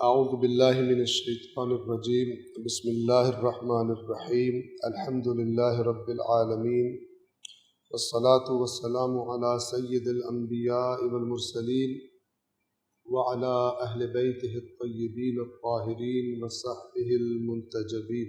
أعوذ بالله من الشيطان الرجيم. بسم الله الرحمن الرحيم. الحمد لله رب العالمين، والصلاة والسلام على سيد الأنبياء والمرسلين وعلى أهل بيته الطيبين الطاهرين وصحبه المنتجبين.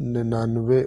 99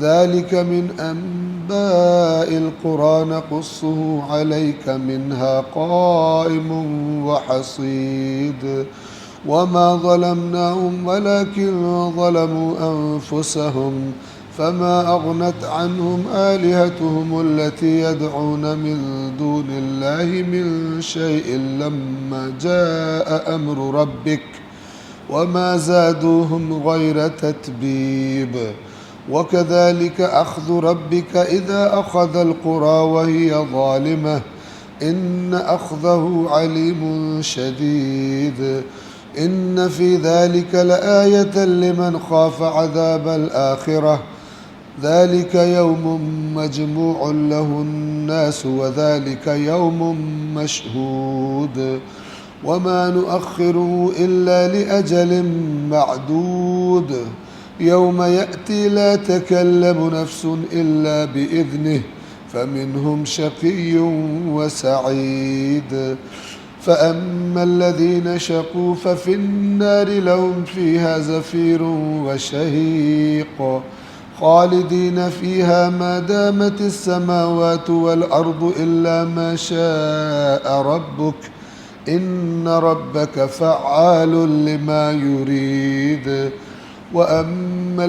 ذلك من أنباء القرى نقصه عليك منها قائم وحصيد وما ظلمناهم ولكن ظلموا أنفسهم فما أغنت عنهم آلهتهم التي يدعون من دون الله من شيء لما جاء أمر ربك وما زادوهم غير تتبيب وكذلك أخذ ربك إذا أخذ القرى وهي ظالمة إن أخذه عليم شديد إن في ذلك لآية لمن خاف عذاب الآخرة ذلك يوم مجموع له الناس وذلك يوم مشهود وما نؤخره إلا لأجل معدود يوم يأتي لا تكلم نفس إلا بإذنه فمنهم شقي وسعيد فأما الذين شقوا ففي النار لهم فيها زفير وشهيق خالدين فيها ما دامت السماوات والأرض إلا ما شاء ربك إن ربك فعال لما يريد وأما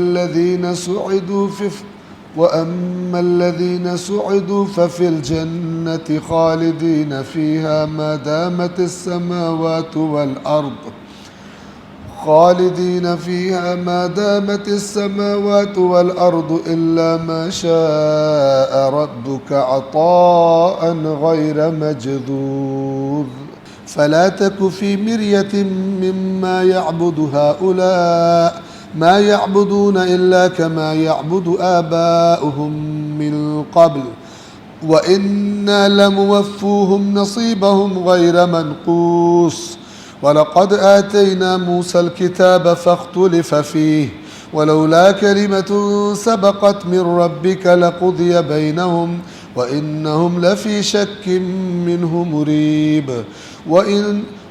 الذين سعدوا ففي الجنة خالدين فيها ما دامت السماوات والأرض إلا ما شاء ربك عطاء غير مجذوذ فلا تك في مرية مما يعبد هؤلاء ما يعبدون إلا كما يعبد آباؤهم من قبل وإنا لموفوهم نصيبهم غير منقوص ولقد آتينا موسى الكتاب فاختلف فيه ولولا كلمة سبقت من ربك لقضي بينهم وإنهم لفي شك منه مريب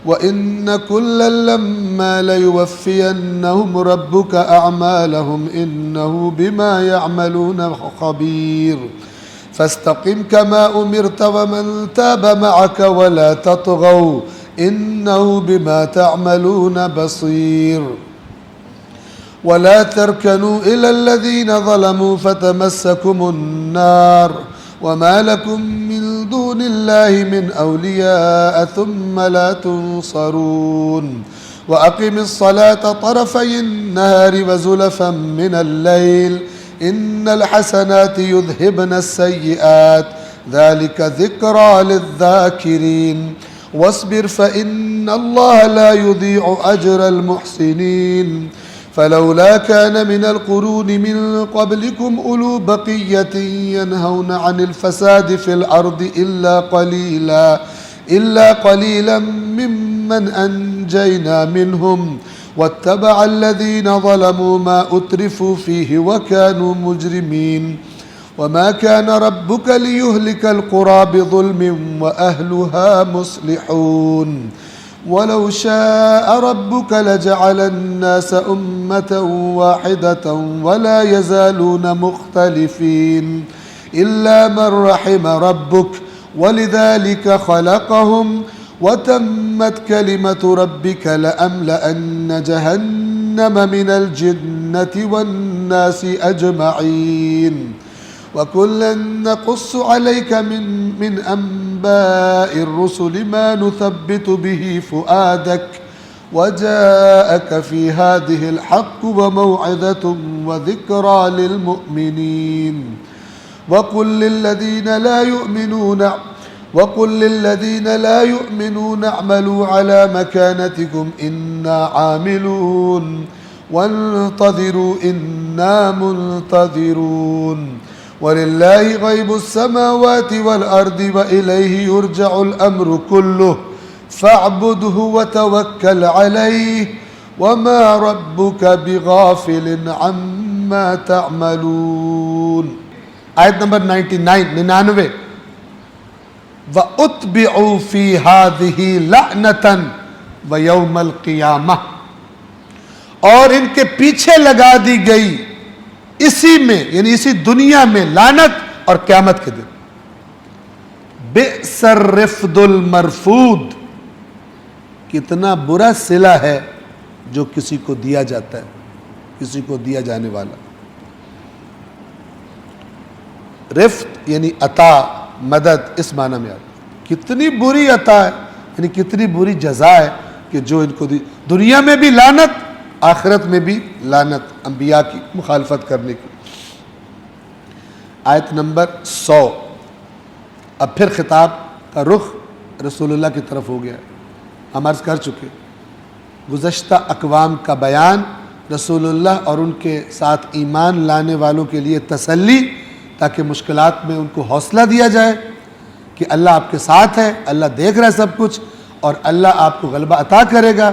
وإن كلا لما ليوفينهم ربك أعمالهم إنه بما يعملون خبير فاستقم كما أمرت ومن تاب معك ولا تطغوا إنه بما تعملون بصير ولا تركنوا إلى الذين ظلموا فتمسكم النار وما لكم من دون الله من أولياء ثم لا تنصرون وأقم الصلاة طرفي النهار وزلفا من الليل إن الحسنات يذهبن السيئات ذلك ذكرى للذاكرين واصبر فإن الله لا يضيع أجر المحسنين فلولا كان من القرون من قبلكم أولو بقية ينهون عن الفساد في الأرض إلا قليلا ممن أنجينا منهم واتبع الذين ظلموا ما أترفوا فيه وكانوا مجرمين وما كان ربك ليهلك القرى بظلم وأهلها مصلحون ولو شاء ربك لجعل الناس أمة واحدة ولا يزالون مختلفين إلا من رحم ربك ولذلك خلقهم وتمت كلمة ربك لأملأن جهنم من الجنة والناس أجمعين وكلا نقص عليك من أنباء الرسل ما نثبت به فؤادك وجاءك في هذه الحق وموعظة وذكرى للمؤمنين وقل للذین لا یؤمنون اعملوا على مکانتکم انا عاملون وانتظروا انا منتظرون وللہ غیب السماوات والارض والیہ یرجع الامر کلہ فاعبده وتوکل علیہ وما ربک بغافل عما تعملون. آیت نمبر 99 وَأُتْبِعُوا فِي هَذِهِ لَعْنَةً وَيَوْمَ الْقِيَامَةِ، اور ان کے پیچھے لگا دی گئی اسی میں یعنی اسی دنیا میں لعنت اور قیامت کے دن. بِئْسَ الرِّفْدُ الْمَرْفُودُ، کتنا برا صلہ ہے جو کسی کو دیا جاتا ہے، کسی کو دیا جانے والا. رفت یعنی عطا، مدد، اس معنی میں آتا. کتنی بری عطا ہے یعنی کتنی بری جزا ہے کہ جو ان کو دی. دنیا میں بھی لعنت، آخرت میں بھی لعنت انبیاء کی مخالفت کرنے کی. آیت نمبر 100. اب پھر خطاب کا رخ رسول اللہ کی طرف ہو گیا. ہم عرض کر چکے گزشتہ اقوام کا بیان رسول اللہ اور ان کے ساتھ ایمان لانے والوں کے لیے تسلی، تاکہ مشکلات میں ان کو حوصلہ دیا جائے کہ اللہ آپ کے ساتھ ہے، اللہ دیکھ رہا ہے سب کچھ، اور اللہ آپ کو غلبہ عطا کرے گا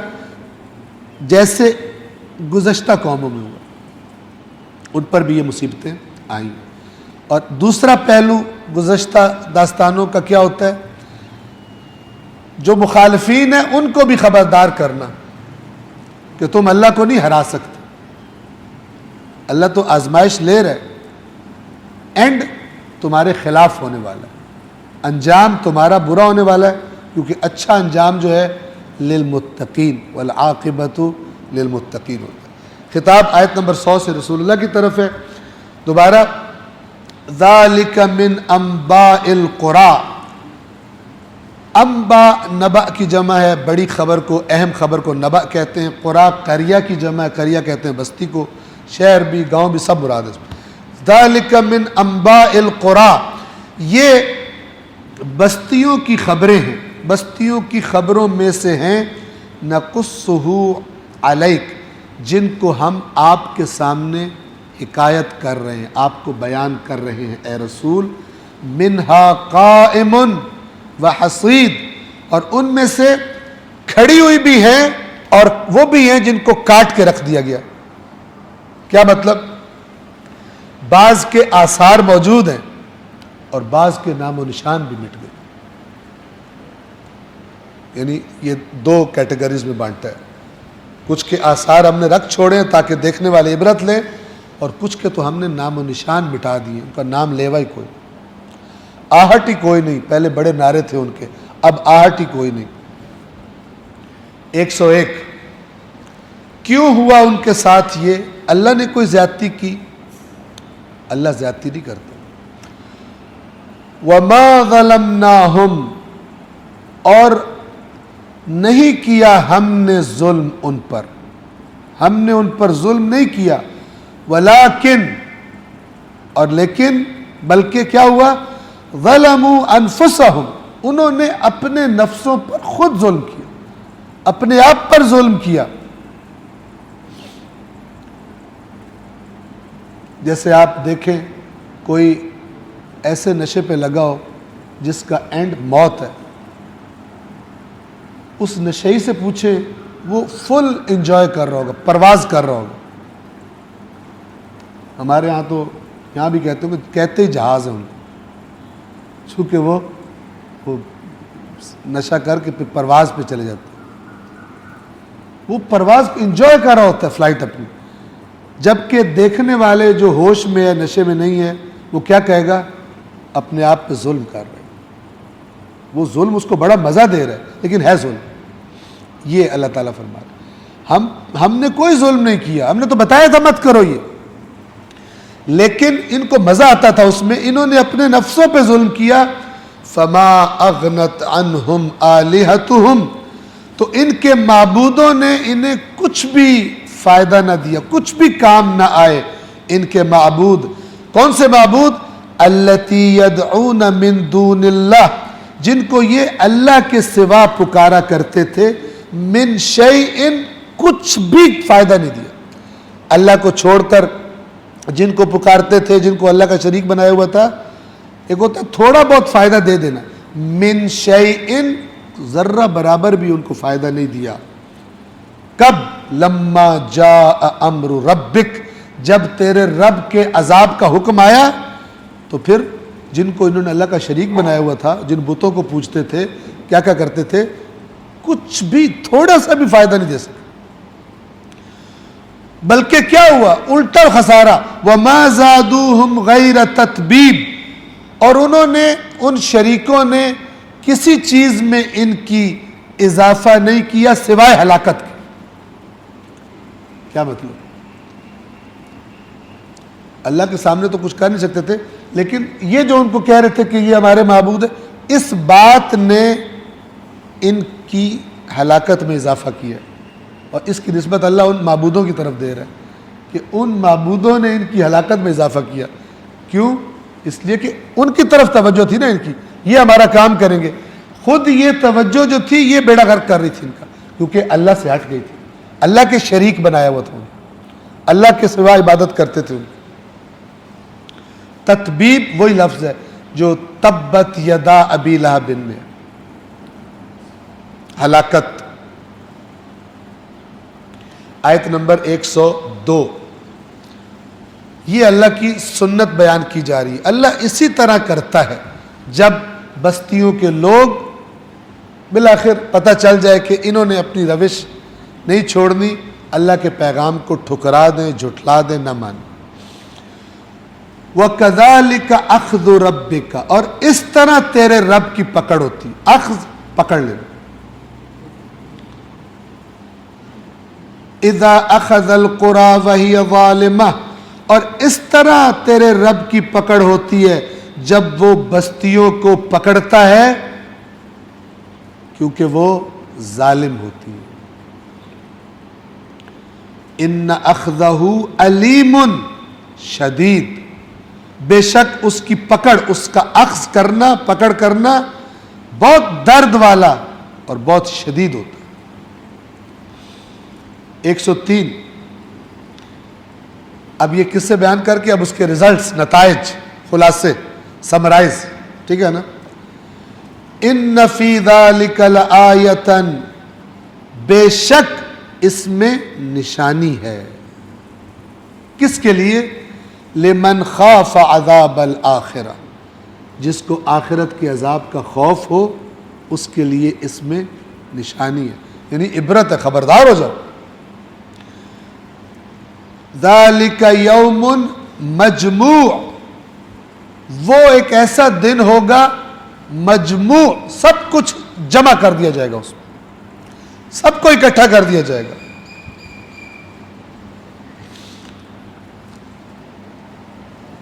جیسے گزشتہ قوموں میں ہوا، ان پر بھی یہ مصیبتیں آئیں. اور دوسرا پہلو گزشتہ داستانوں کا کیا ہوتا ہے؟ جو مخالفین ہیں ان کو بھی خبردار کرنا کہ تم اللہ کو نہیں ہرا سکتے. اللہ تو آزمائش لے رہے، اینڈ تمہارے خلاف ہونے والا ہے، انجام تمہارا برا ہونے والا ہے، کیونکہ اچھا انجام جو ہے للمتقین والعاقبۃ للمتقین ہوتا ہے. خطاب آیت نمبر 100 سے رسول اللہ کی طرف ہے. دوبارہ ذالک من انباء القرى. انباء نبأ کی جمع ہے، بڑی خبر کو، اہم خبر کو نبأ کہتے ہیں. قرى قریہ کی جمع ہے، قریہ کہتے ہیں بستی کو، شہر بھی، گاؤں بھی، سب مراد ہے. ذالک من انباء القرى، یہ بستیوں کی خبریں ہیں، بستیوں کی خبروں میں سے ہیں. نقصہ علیک، جن کو ہم آپ کے سامنے حکایت کر رہے ہیں، آپ کو بیان کر رہے ہیں اے رسول. منہا قائم وحصید، اور ان میں سے کھڑی ہوئی بھی ہیں اور وہ بھی ہیں جن کو کاٹ کے رکھ دیا گیا. کیا مطلب؟ بعض کے آثار موجود ہیں اور بعض کے نام و نشان بھی مٹ گئے. یعنی یہ دو کیٹیگریز میں بانٹا ہے. کچھ کے آثار ہم نے رکھ چھوڑے ہیں تاکہ دیکھنے والے عبرت لیں، اور کچھ کے تو ہم نے نام و نشان مٹا دیے، ان کا نام لیوا ہی کوئی، آہٹ ہی کوئی نہیں. پہلے بڑے نعرے تھے ان کے، اب آہٹ ہی کوئی نہیں. 101. کیوں ہوا ان کے ساتھ یہ؟ اللہ نے کوئی زیادتی کی؟ اللہ زیادتی نہیں کرتا. وَمَا ظَلَمْنَاهُمْ، اور نہیں کیا ہم نے ظلم ان پر، ہم نے ان پر ظلم نہیں کیا. وَلَكِنْ، اور لیکن، بلکہ کیا ہوا؟ ظَلَمُوا أَنفُسَهُمْ، انہوں نے اپنے نفسوں پر خود ظلم کیا، اپنے آپ پر ظلم کیا. جیسے آپ دیکھیں کوئی ایسے نشے پہ لگا ہو جس کا اینڈ موت ہے، اس نشئی سے پوچھیں، وہ فل انجوائے کر رہا ہوگا، پرواز کر رہا ہوگا. ہمارے ہاں تو یہاں بھی کہتے ہیں کہ کہتے ہی جہاز ہیں ان کو، چونکہ وہ نشہ کر کے پھر پرواز پہ چلے جاتے ہیں. وہ پرواز انجوائے کر رہا ہوتا ہے فلائٹ اپنی، جبکہ دیکھنے والے جو ہوش میں ہے، نشے میں نہیں ہے، وہ کیا کہے گا؟ اپنے آپ پہ ظلم کر رہے ہیں. وہ ظلم اس کو بڑا مزہ دے رہا ہے لیکن ہے ظلم. یہ اللہ تعالیٰ فرما رہا ہے ہم نے کوئی ظلم نہیں کیا، ہم نے تو بتایا تھا مت کرو یہ، لیکن ان کو مزہ آتا تھا اس میں، انہوں نے اپنے نفسوں پہ ظلم کیا. فما اغنت عنہم آلہتہم، تو ان کے معبودوں نے انہیں کچھ بھی فائدہ نہ دیا، کچھ بھی کام نہ آئے ان کے معبود. کون سے معبود؟ التی یدعون من دون اللہ، جن کو یہ اللہ کے سوا پکارا کرتے تھے، من شیء، کچھ بھی فائدہ نہیں دیا. اللہ کو چھوڑ کر جن کو پکارتے تھے، جن کو اللہ کا شریک بنایا ہوا تھا، ایک ہوتا تھوڑا بہت فائدہ دے دینا، من شیء، ذرہ برابر بھی ان کو فائدہ نہیں دیا. کب؟ لما جاء امر ربک، جب تیرے رب کے عذاب کا حکم آیا تو پھر جن کو انہوں نے اللہ کا شریک بنایا ہوا تھا، جن بتوں کو پوجتے تھے، کیا کرتے تھے؟ کچھ بھی تھوڑا سا بھی فائدہ نہیں دے سکے، بلکہ کیا ہوا؟ الٹا خسارہ. وَمَا زَادُوهُمْ غَيْرَ تَتْبِيبٍ، اور انہوں نے، ان شریکوں نے کسی چیز میں ان کی اضافہ نہیں کیا سوائے ہلاکت کے. کیا مطلب؟ اللہ کے سامنے تو کچھ کر نہیں سکتے تھے، لیکن یہ جو ان کو کہہ رہے تھے کہ یہ ہمارے معبود ہے، اس بات نے ان کی ہلاکت میں اضافہ کیا، اور اس کی نسبت اللہ ان معبودوں کی طرف دے رہا ہے کہ ان معبودوں نے ان کی ہلاکت میں اضافہ کیا. کیوں؟ اس لیے کہ ان کی طرف توجہ تھی نا ان کی، یہ ہمارا کام کریں گے. خود یہ توجہ جو تھی یہ بیڑا غرق کر رہی تھی ان کا، کیونکہ اللہ سے ہٹ گئی تھی، اللہ کے شریک بنایا ہوا تھا، اللہ کے سوا عبادت کرتے تھے. تتبیب وہی لفظ ہے جو تبت یدا ابی لہب میں، ہلاکت. آیت نمبر 102، یہ اللہ کی سنت بیان کی جا رہی ہے. اللہ اسی طرح کرتا ہے جب بستیوں کے لوگ بالآخر پتہ چل جائے کہ انہوں نے اپنی روش نہیں چھوڑنی، اللہ کے پیغام کو ٹھکرا دیں، جھٹلا دیں، نہ مانیں. وَكَذَلِكَ أَخْذُ رَبِّكَ، اور اس طرح تیرے رب کی پکڑ ہوتی. اخذ، پکڑ لینا. اذا اخذ القرى وهي ظالمہ، اور اس طرح تیرے رب کی پکڑ ہوتی ہے جب وہ بستیوں کو پکڑتا ہے کیونکہ وہ ظالم ہوتی ہے. ان اخذہ علیم شدید، بے شک اس کی پکڑ، اس کا اخذ کرنا، پکڑ کرنا بہت درد والا اور بہت شدید ہوتا ہے. 103. اب یہ قصے بیان کر کے اب اس کے ریزلٹس، نتائج، خلاصے، سمرائز، ٹھیک ہے نا. ان فی ذلک لآیۃ، بے شک اس میں نشانی ہے. کس کے لیے؟ لمن خاف عذاب الآخرہ، جس کو آخرت کے عذاب کا خوف ہو اس کے لیے اس میں نشانی ہے، یعنی عبرت ہے، خبردار ہو جاؤ. ذالک یوم مجموع، وہ ایک ایسا دن ہوگا مجموع، سب کچھ جمع کر دیا جائے گا، اس میں سب کو اکٹھا کر دیا جائے گا.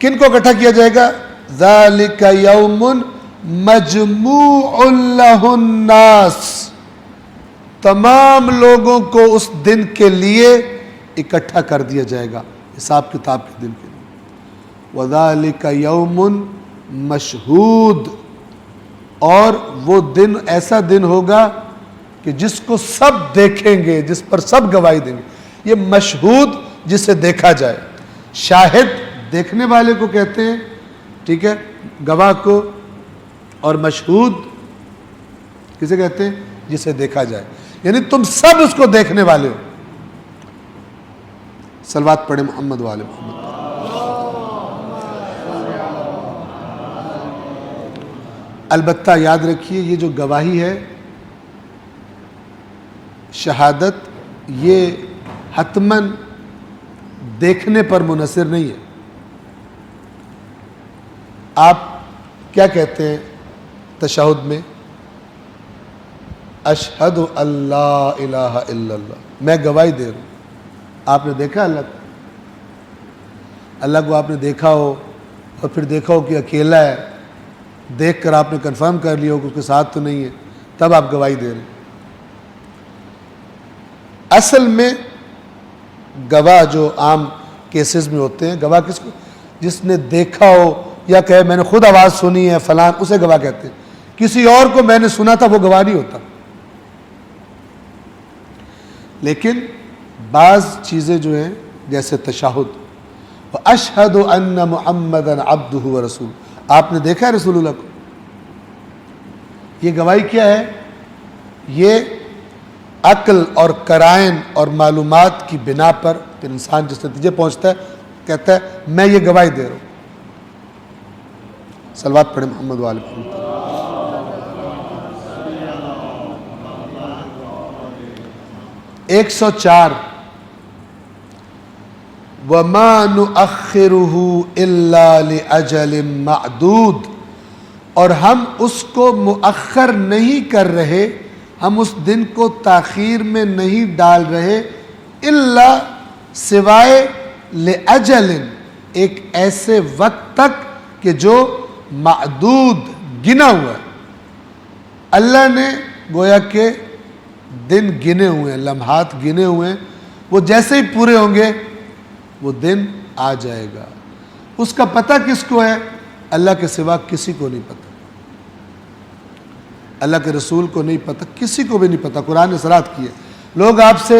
کن کو اکٹھا کیا جائے گا؟ ذالک یوم مجموع لہ الناس، تمام لوگوں کو اس دن کے لیے اکٹھا کر دیا جائے گا، حساب کتاب کے دن کے لیے. وذالک یوم مشہود، اور وہ دن ایسا دن ہوگا کہ جس کو سب دیکھیں گے، جس پر سب گواہی دیں گے. یہ مشہود جسے دیکھا جائے، شاہد دیکھنے والے کو کہتے ہیں، ٹھیک ہے، گواہ کو، اور مشہود کسے کہتے ہیں؟ جسے دیکھا جائے، یعنی تم سب اس کو دیکھنے والے ہو. صلوات پڑھیں محمد والے محمد. البتہ یاد رکھیے یہ جو گواہی ہے، شہادت، یہ حتماً دیکھنے پر منحصر نہیں ہے. آپ کیا کہتے ہیں تشہد میں؟ اشہد اللہ الہ الا اللہ، میں گواہی دے رہا ہوں. آپ نے دیکھا اللہ کو؟ اللہ کو آپ نے دیکھا ہو اور پھر دیکھا ہو کہ اکیلا ہے، دیکھ کر آپ نے کنفرم کر لیا ہو کہ اس کے ساتھ تو نہیں ہے، تب آپ گواہی دے رہے ہیں. اصل میں گواہ جو عام کیسز میں ہوتے ہیں، گواہ کس کو؟ جس نے دیکھا ہو یا کہے میں نے خود آواز سنی ہے فلان، اسے گواہ کہتے ہیں. کسی اور کو میں نے سنا تھا وہ گواہ نہیں ہوتا. لیکن بعض چیزیں جو ہیں جیسے تشہد، وَأَشْهَدُ أَنَّ مُحَمَّدًا عَبْدُهُ وَرَسُولُهُ، آپ نے دیکھا ہے رسول اللہ کو. یہ گواہی کیا ہے؟ یہ عقل اور قرائن اور معلومات کی بنا پر پھر انسان جس نتیجے پہنچتا ہے کہتا ہے میں یہ گواہی دے رہا ہوں. صلوات پڑھیں محمد وآل محمد. 104 وَمَا نُؤَخِّرُهُ إِلَّا لِأَجَلٍ مَعْدُودٍ، اور ہم اس کو مؤخر نہیں کر رہے، ہم اس دن کو تاخیر میں نہیں ڈال رہے، الا سوائے لِأَجَلٍ، ایک ایسے وقت تک کہ جو معدود گنا ہوا ہے. اللہ نے گویا کہ دن گنے ہوئے ہیں، لمحات گنے ہوئے ہیں، وہ جیسے ہی پورے ہوں گے وہ دن آ جائے گا. اس کا پتہ کس کو ہے؟ اللہ کے سوا کسی کو نہیں پتہ، اللہ کے رسول کو نہیں پتہ، کسی کو بھی نہیں پتہ. قرآن نے صراحت کی ہے. لوگ آپ سے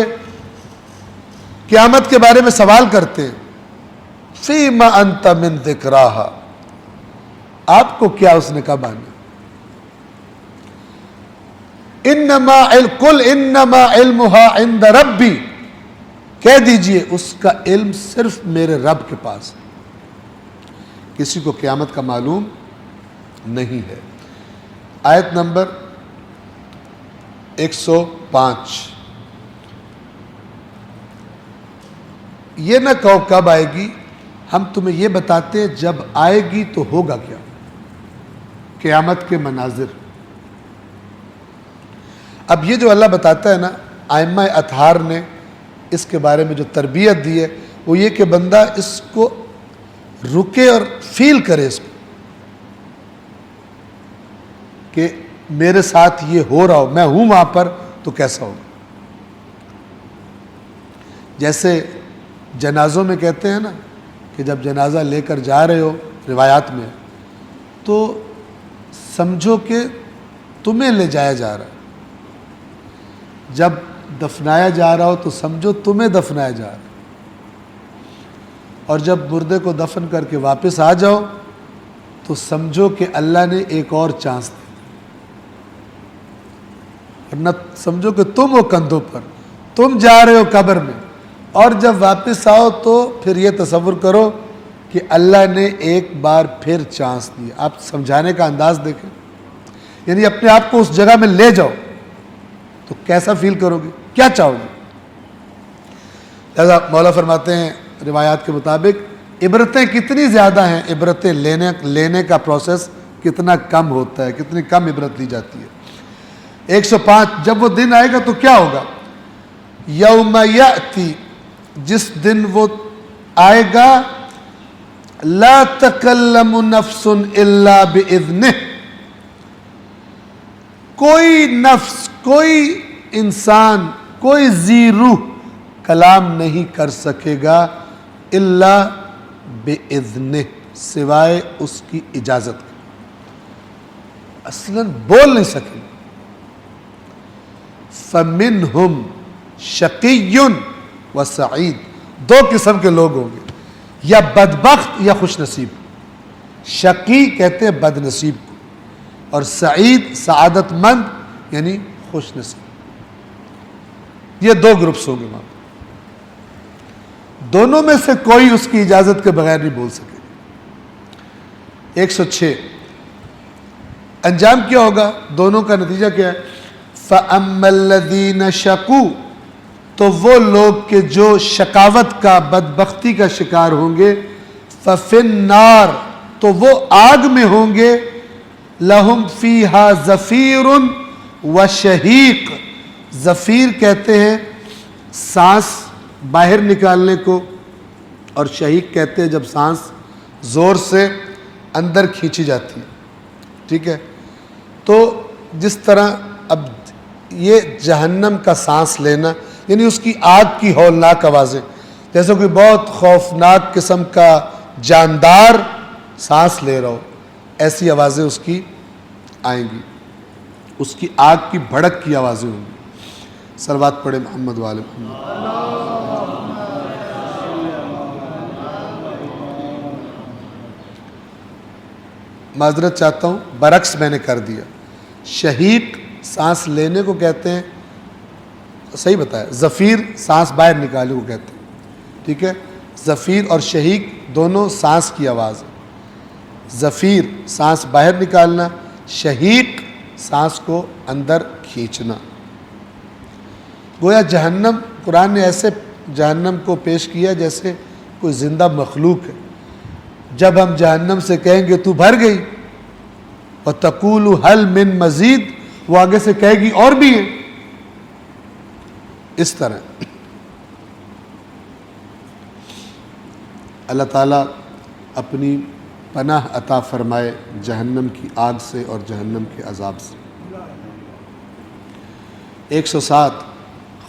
قیامت کے بارے میں سوال کرتے ہیں، فِيمَ أَنْتَ مِنْ ذِكْرَاهَا، آپ کو کیا اس نے کب آنا؟ قُلْ إِنَّمَا عِلْمُهَا عِنْدَ رَبِّي، کہہ دیجئے اس کا علم صرف میرے رب کے پاس ہے، کسی کو قیامت کا معلوم نہیں ہے. آیت نمبر 105. یہ نہ کہو کب آئے گی، ہم تمہیں یہ بتاتے ہیں جب آئے گی تو ہوگا کیا. قیامت کے مناظر. اب یہ جو اللہ بتاتا ہے نا، ائمہ اطہار نے اس کے بارے میں جو تربیت دی ہے وہ یہ کہ بندہ اس کو رکے اور فیل کرے اس کو کہ میرے ساتھ یہ ہو رہا ہو، میں ہوں وہاں پر تو کیسا ہوگا. جیسے جنازوں میں کہتے ہیں نا کہ جب جنازہ لے کر جا رہے ہو روایات میں تو سمجھو کہ تمہیں لے جایا جا رہا ہے، جب دفنایا جا رہا ہو تو سمجھو تمہیں دفنایا جا رہا ہے، اور جب مردے کو دفن کر کے واپس آ جاؤ تو سمجھو کہ اللہ نے ایک اور چانس دی، ورنہ سمجھو کہ تم ہو کندھوں پر، تم جا رہے ہو قبر میں، اور جب واپس آؤ تو پھر یہ تصور کرو کہ اللہ نے ایک بار پھر چانس دی. آپ سمجھانے کا انداز دیکھیں، یعنی اپنے آپ کو اس جگہ میں لے جاؤ تو کیسا فیل کرو گے، کیا چاہو گے. لہذا مولا فرماتے ہیں روایات کے مطابق عبرتیں کتنی زیادہ ہیں، عبرتیں لینے کا پروسیس کتنا کم ہوتا ہے، کتنی کم عبرت لی جاتی ہے. 105 جب وہ دن آئے گا تو کیا ہوگا؟ یوم یأتی، جس دن وہ آئے گا، لا تکلم نفس الا باذنہ، کوئی نفس، کوئی انسان، کوئی ذی روح کلام نہیں کر سکے گا الا باذنہ، سوائے اس کی اجازت کے. اصلاً بول نہیں سکے. فمنہم شقی و سعید، دو قسم کے لوگ ہوں گے، یا بدبخت یا خوش نصیب. شقی کہتے ہیں بد نصیب کو، اور سعید سعادت مند یعنی خوش نصیب. یہ دو گروپس ہوں گے وہاں. دونوں میں سے کوئی اس کی اجازت کے بغیر نہیں بول سکے. 106 انجام کیا ہوگا؟ دونوں کا نتیجہ کیا ہے؟ فَأَمَّا الَّذِينَ شَقُوا، تو وہ لوگ کہ جو شقاوت کا، بدبختی کا شکار ہوں گے، فَفِي النَّارِ، تو وہ آگ میں ہوں گے، لَهُمْ فِيهَا زَفِيرٌ وَشَهِيقٌ. زفیر کہتے ہیں سانس باہر نکالنے کو، اور شہیق کہتے ہیں جب سانس زور سے اندر کھینچی جاتی ہے. ٹھیک ہے، تو جس طرح اب یہ جہنم کا سانس لینا یعنی اس کی آگ کی ہولناک آوازیں، جیسے کوئی بہت خوفناک قسم کا جاندار سانس لے رہا ہو، ایسی آوازیں اس کی آئیں گی، اس کی آگ کی بھڑک کی آوازیں ہوں گی۔ صلوات پڑھے محمد والے محمد۔ معذرت چاہتا ہوں، برعکس میں نے کر دیا۔ شہیق سانس لینے کو کہتے ہیں، صحیح بتایا، زفیر سانس باہر نکالنے کو کہتے ہیں، ٹھیک ہے؟ زفیر اور شہیق دونوں سانس کی آواز ہے۔ زفیر سانس باہر نکالنا، شہیق سانس کو اندر کھینچنا۔ گویا جہنم، قرآن نے ایسے جہنم کو پیش کیا جیسے کوئی زندہ مخلوق ہے۔ جب ہم جہنم سے کہیں گے تو بھر گئی، وَتَقُولُ هَلْ مِن مزید، وہ آگے سے کہے گی اور بھی ہے۔ اس طرح اللہ تعالیٰ اپنی پناہ عطا فرمائے جہنم کی آگ سے اور جہنم کے عذاب سے۔ 107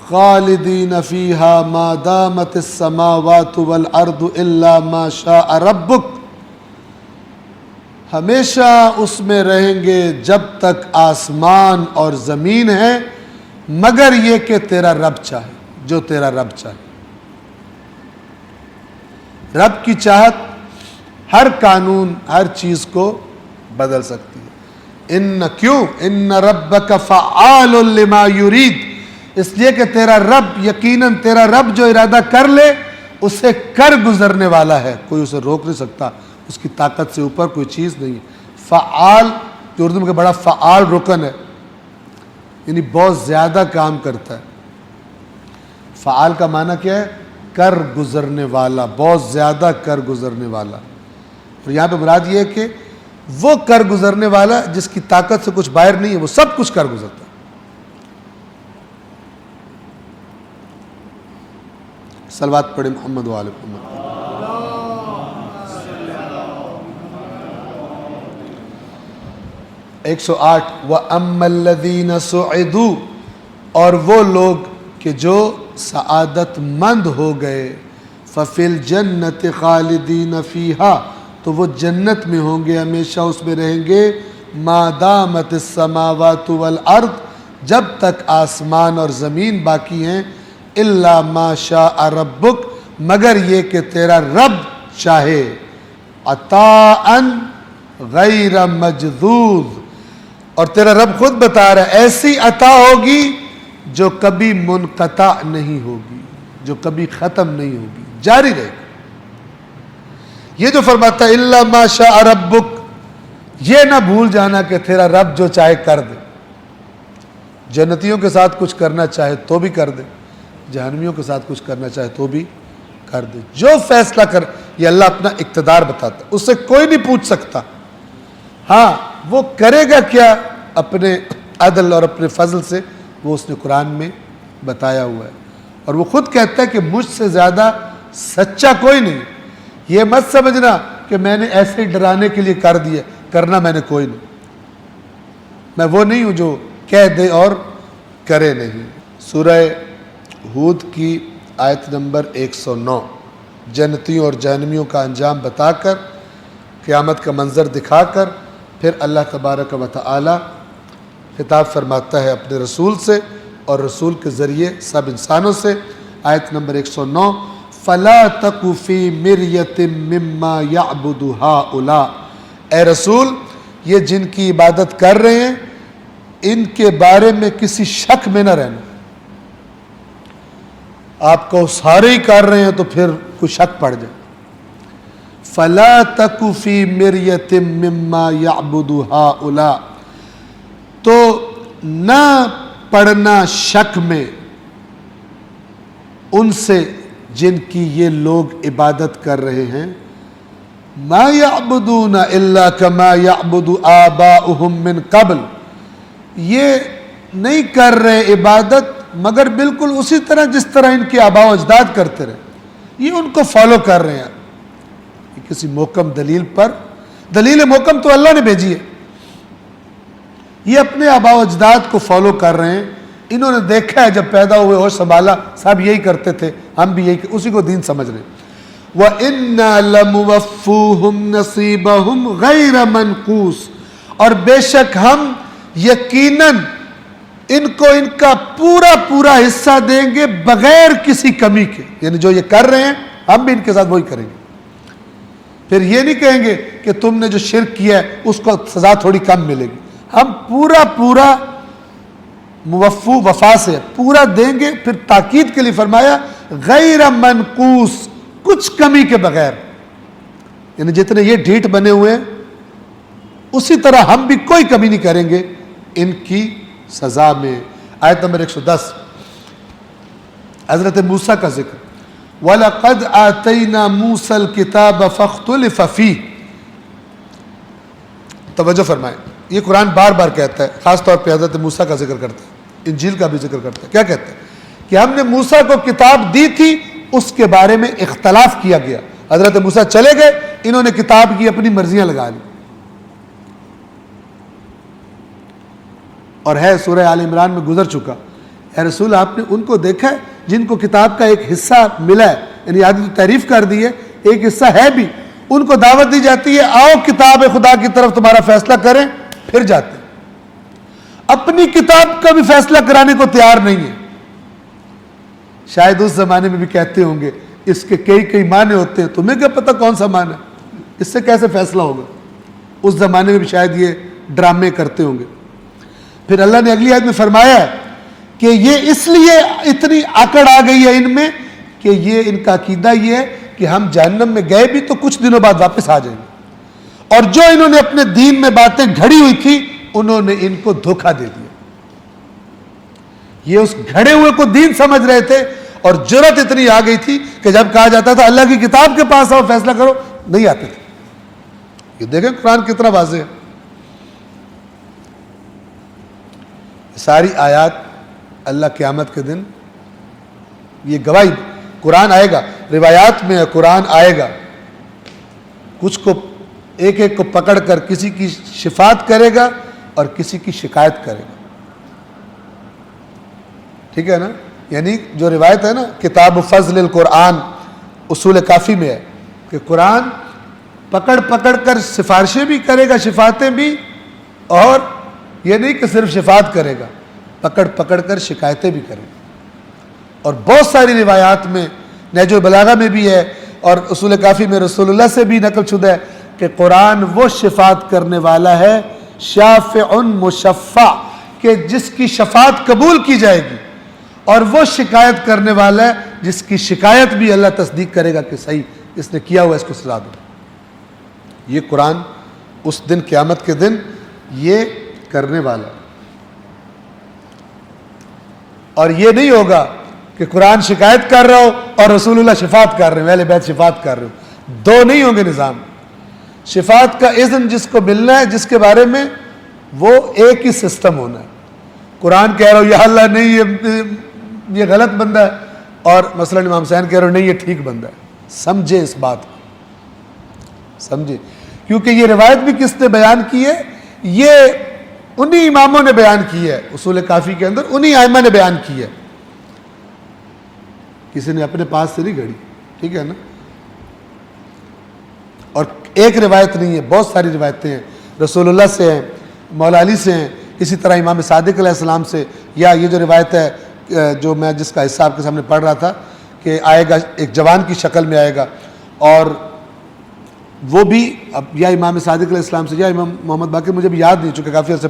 خالدین فیہا ما دامت السماوات والارض الا ما شاء ربک، ہمیشہ اس میں رہیں گے جب تک آسمان اور زمین ہے، مگر یہ کہ تیرا رب چاہے، جو تیرا رب چاہے۔ رب کی چاہت ہر قانون، ہر چیز کو بدل سکتی ہے۔ ان ربک فعال لما یرید، اس لیے کہ تیرا رب، یقیناً تیرا رب جو ارادہ کر لے اسے کر گزرنے والا ہے، کوئی اسے روک نہیں سکتا، اس کی طاقت سے اوپر کوئی چیز نہیں ہے۔ فعال جو اردو میں بڑا فعال رکن ہے، یعنی بہت زیادہ کام کرتا ہے۔ فعال کا معنی کیا ہے؟ کر گزرنے والا، بہت زیادہ کر گزرنے والا۔ اور یہاں پہ مراد یہ ہے کہ وہ کر گزرنے والا جس کی طاقت سے کچھ باہر نہیں ہے، وہ سب کچھ کر گزرتا ہے۔ صلوات پڑھے محمد وآل محمد۔ 108 وَأَمَّا الَّذِينَ سُعِدُوا، اور وہ لوگ کہ جو سعادت مند ہو گئے، فَفِي الْجَنَّةِ خَالِدِينَ فِيهَا، تو وہ جنت میں ہوں گے، ہمیشہ اس میں رہیں گے، مَا دَامَتِ السَّمَاوَاتُ وَالْأَرْضِ، جب تک آسمان اور زمین باقی ہیں، إِلَّا مَا شَاءَ رَبُّكَ، مگر یہ کہ تیرا رب چاہے، عَطَاءً غَيْرَ مَجْذُوذ، اور تیرا رب خود بتا رہا ہے ایسی عطا ہوگی جو کبھی منقطع نہیں ہوگی، جو کبھی ختم نہیں ہوگی، جاری رہے گی۔ یہ جو فرماتا ہے الا ما شاء ربک، یہ نہ بھول جانا کہ تیرا رب جو چاہے کر دے۔ جنتیوں کے ساتھ کچھ کرنا چاہے تو بھی کر دے، جہنمیوں کے ساتھ کچھ کرنا چاہے تو بھی کر دے۔ جو فیصلہ کر، یہ اللہ اپنا اقتدار بتاتا ہے، اس سے کوئی نہیں پوچھ سکتا۔ ہاں وہ کرے گا کیا اپنے عدل اور اپنے فضل سے، وہ اس نے قرآن میں بتایا ہوا ہے۔ اور وہ خود کہتا ہے کہ مجھ سے زیادہ سچا کوئی نہیں۔ یہ مت سمجھنا کہ میں نے ایسے ڈرانے کے لیے کر دیا، کرنا میں نے کوئی نہیں، میں وہ نہیں ہوں جو کہہ دے اور کرے نہیں۔ سورہ ہود کی آیت نمبر 109، جنتیوں اور جہنمیوں کا انجام بتا کر، قیامت کا منظر دکھا کر، پھر اللہ تبارک و تعالی خطاب فرماتا ہے اپنے رسول سے اور رسول کے ذریعے سب انسانوں سے۔ آیت نمبر 109، فَلَا تَكُ فِي مِرْيَةٍ مِّمَّا يَعْبُدُ هَؤُلَاءِ، اے رسول یہ جن کی عبادت کر رہے ہیں ان کے بارے میں کسی شک میں نہ رہنا۔ آپ کو سارے ہی کر رہے ہیں تو پھر کوئی شک پڑ جائے۔ فَلَا تَكُ فِي مِرْيَةٍ مِّمَّا يَعْبُدُ هَؤُلَاءِ، تو نہ پڑنا شک میں ان سے جن کی یہ لوگ عبادت کر رہے ہیں۔ ما يعبدون الا كما يعبد آباؤهم من قبل، یہ نہیں کر رہے عبادت مگر بالکل اسی طرح جس طرح ان کے آباء و اجداد کرتے رہے، یہ ان کو فالو کر رہے ہیں۔ کسی محکم دلیل پر، دلیل محکم تو اللہ نے بھیجی ہے، یہ اپنے آباء و اجداد کو فالو کر رہے ہیں۔ انہوں نے دیکھا ہے جب پیدا ہوئے ہوش سنبھالا سب یہی کرتے تھے، ہم بھی یہی، اسی کو دین سمجھ رہے ہیں۔ وَإِنَّا لَمُوَفُّوهُمْ نَصِيبَهُمْ غَيْرَ مَنْقُوصٍ، اور بے شک ہم یقیناً ان کو ان کا پورا پورا حصہ دیں گے بغیر کسی کمی کے. یعنی جو یہ کر رہے ہیں ہم بھی ان کے ساتھ وہی کریں گے. پھر یہ نہیں کہیں گے کہ تم نے جو شرک کیا ہے اس کو سزا تھوڑی کم ملے گی. ہم پورا پورا موفو وفا سے پورا دیں گے. پھر تاکید کے لیے فرمایا غیر منقوص، کچھ کمی کے بغیر. یعنی جتنے یہ ڈھیٹ بنے ہوئے ہیں اسی طرح ہم بھی کوئی کمی نہیں کریں گے ان کی سزا میں. آیت نمبر 110 حضرت موسیٰ کا ذکر. وَلَقَدْ آتَيْنَا مُوسَى الْكِتَابَ فَاخْتُلِفَ فِيهِ. توجہ فرمائیں، یہ قرآن بار بار کہتا ہے، خاص طور پہ حضرت موسیٰ کا ذکر کرتا ہے، انجیل کا بھی ذکر کرتا ہے. کیا کہتا ہے؟ کہ ہم نے موسیٰ کو کتاب دی تھی، اس کے بارے میں اختلاف کیا گیا. حضرت موسیٰ چلے گئے، انہوں نے کتاب کی اپنی مرضیاں لگا لی. اور ہے سورہ آل عمران میں گزر چکا. اے رسول آپ نے ان کو دیکھا ہے جن کو کتاب کا ایک حصہ ملا ہے، یعنی آدھی تو تعریف کر دی ہے، ایک حصہ ہے بھی. ان کو دعوت دی جاتی ہے آؤ کتاب خدا کی طرف تمہارا فیصلہ کریں، پھر جاتے ہیں. اپنی کتاب کا بھی فیصلہ کرانے کو تیار نہیں ہے. شاید اس زمانے میں بھی کہتے ہوں گے اس کے کئی معنی ہوتے ہیں، تمہیں کیا پتہ کون سا معنی ہے، اس سے کیسے فیصلہ ہوگا. اس زمانے میں بھی شاید یہ ڈرامے کرتے ہوں گے. پھر اللہ نے اگلی آیت میں فرمایا ہے کہ یہ اس لیے اتنی آکڑ آ گئی ہے ان میں کہ یہ ان کا عقیدہ یہ ہے کہ ہم جہنم میں گئے بھی تو کچھ دنوں بعد واپس آ جائیں گے. اور جو انہوں نے اپنے دین میں باتیں گھڑی ہوئی تھی انہوں نے ان کو دھوکہ دے دیا. یہ اس گھڑے ہوئے کو دین سمجھ رہے تھے اور جرأت اتنی آ گئی تھی کہ جب کہا جاتا تھا اللہ کی کتاب کے پاس آؤ فیصلہ کرو، نہیں آتے تھے. یہ دیکھیں قرآن کتنا واضح ہے. ساری آیات اللہ قیامت کے دن یہ گواہی، قرآن آئے گا، روایات میں قرآن آئے گا، کچھ کو ایک ایک کو پکڑ کر کسی کی شفاعت کرے گا اور کسی کی شکایت کرے گا. ٹھیک ہے نا؟ یعنی جو روایت ہے نا کتاب فضل القرآن اصول کافی میں ہے کہ قرآن پکڑ پکڑ کر سفارشیں بھی کرے گا، شفاعتیں بھی، اور یہ نہیں کہ صرف شفاعت کرے گا، پکڑ پکڑ کر شکایتیں بھی کرے گا. اور بہت ساری روایات میں نہج البلاغہ میں بھی ہے اور اصول کافی میں رسول اللہ سے بھی نقل شدہ ہے کہ قرآن وہ شفاعت کرنے والا ہے شافع مشفع، کہ جس کی شفاعت قبول کی جائے گی، اور وہ شکایت کرنے والا ہے جس کی شکایت بھی اللہ تصدیق کرے گا کہ صحیح اس نے کیا ہوا اس کو سزا دو. یہ قرآن اس دن قیامت کے دن یہ کرنے والا. اور یہ نہیں ہوگا کہ قرآن شکایت کر رہا ہو اور رسول اللہ شفاعت کر رہے ہیں، اہل بیت شفاعت کر رہے ہو. دو نہیں ہوں گے نظام. شفاعت کا اذن جس کو ملنا ہے، جس کے بارے میں وہ ایک ہی سسٹم ہونا ہے. قرآن کہہ رہا ہو یا اللہ نہیں یہ غلط بندہ ہے، اور مثلا امام حسین کہہ رہا ہو نہیں یہ ٹھیک بندہ ہے. سمجھے اس بات کو، سمجھے، کیونکہ یہ روایت بھی کس نے بیان کی ہے؟ یہ انہی اماموں نے بیان کی ہے. اصول کافی کے اندر انہی ائمہ نے بیان کی ہے، کسی نے اپنے پاس سے نہیں گھڑی. ٹھیک ہے نا؟ اور ایک روایت نہیں ہے، بہت ساری روایتیں ہیں. رسول اللہ سے ہیں، مولا علی سے ہیں، اسی طرح امام صادق علیہ السلام سے. یا یہ جو روایت ہے جو میں جس کا حصہ آپ کے سامنے پڑھ رہا تھا کہ آئے گا ایک جوان کی شکل میں آئے گا، اور وہ بھی اب یا امام صادق علیہ السلام سے یا امام محمد باقر، مجھے بھی یاد نہیں چونکہ کافی عرصے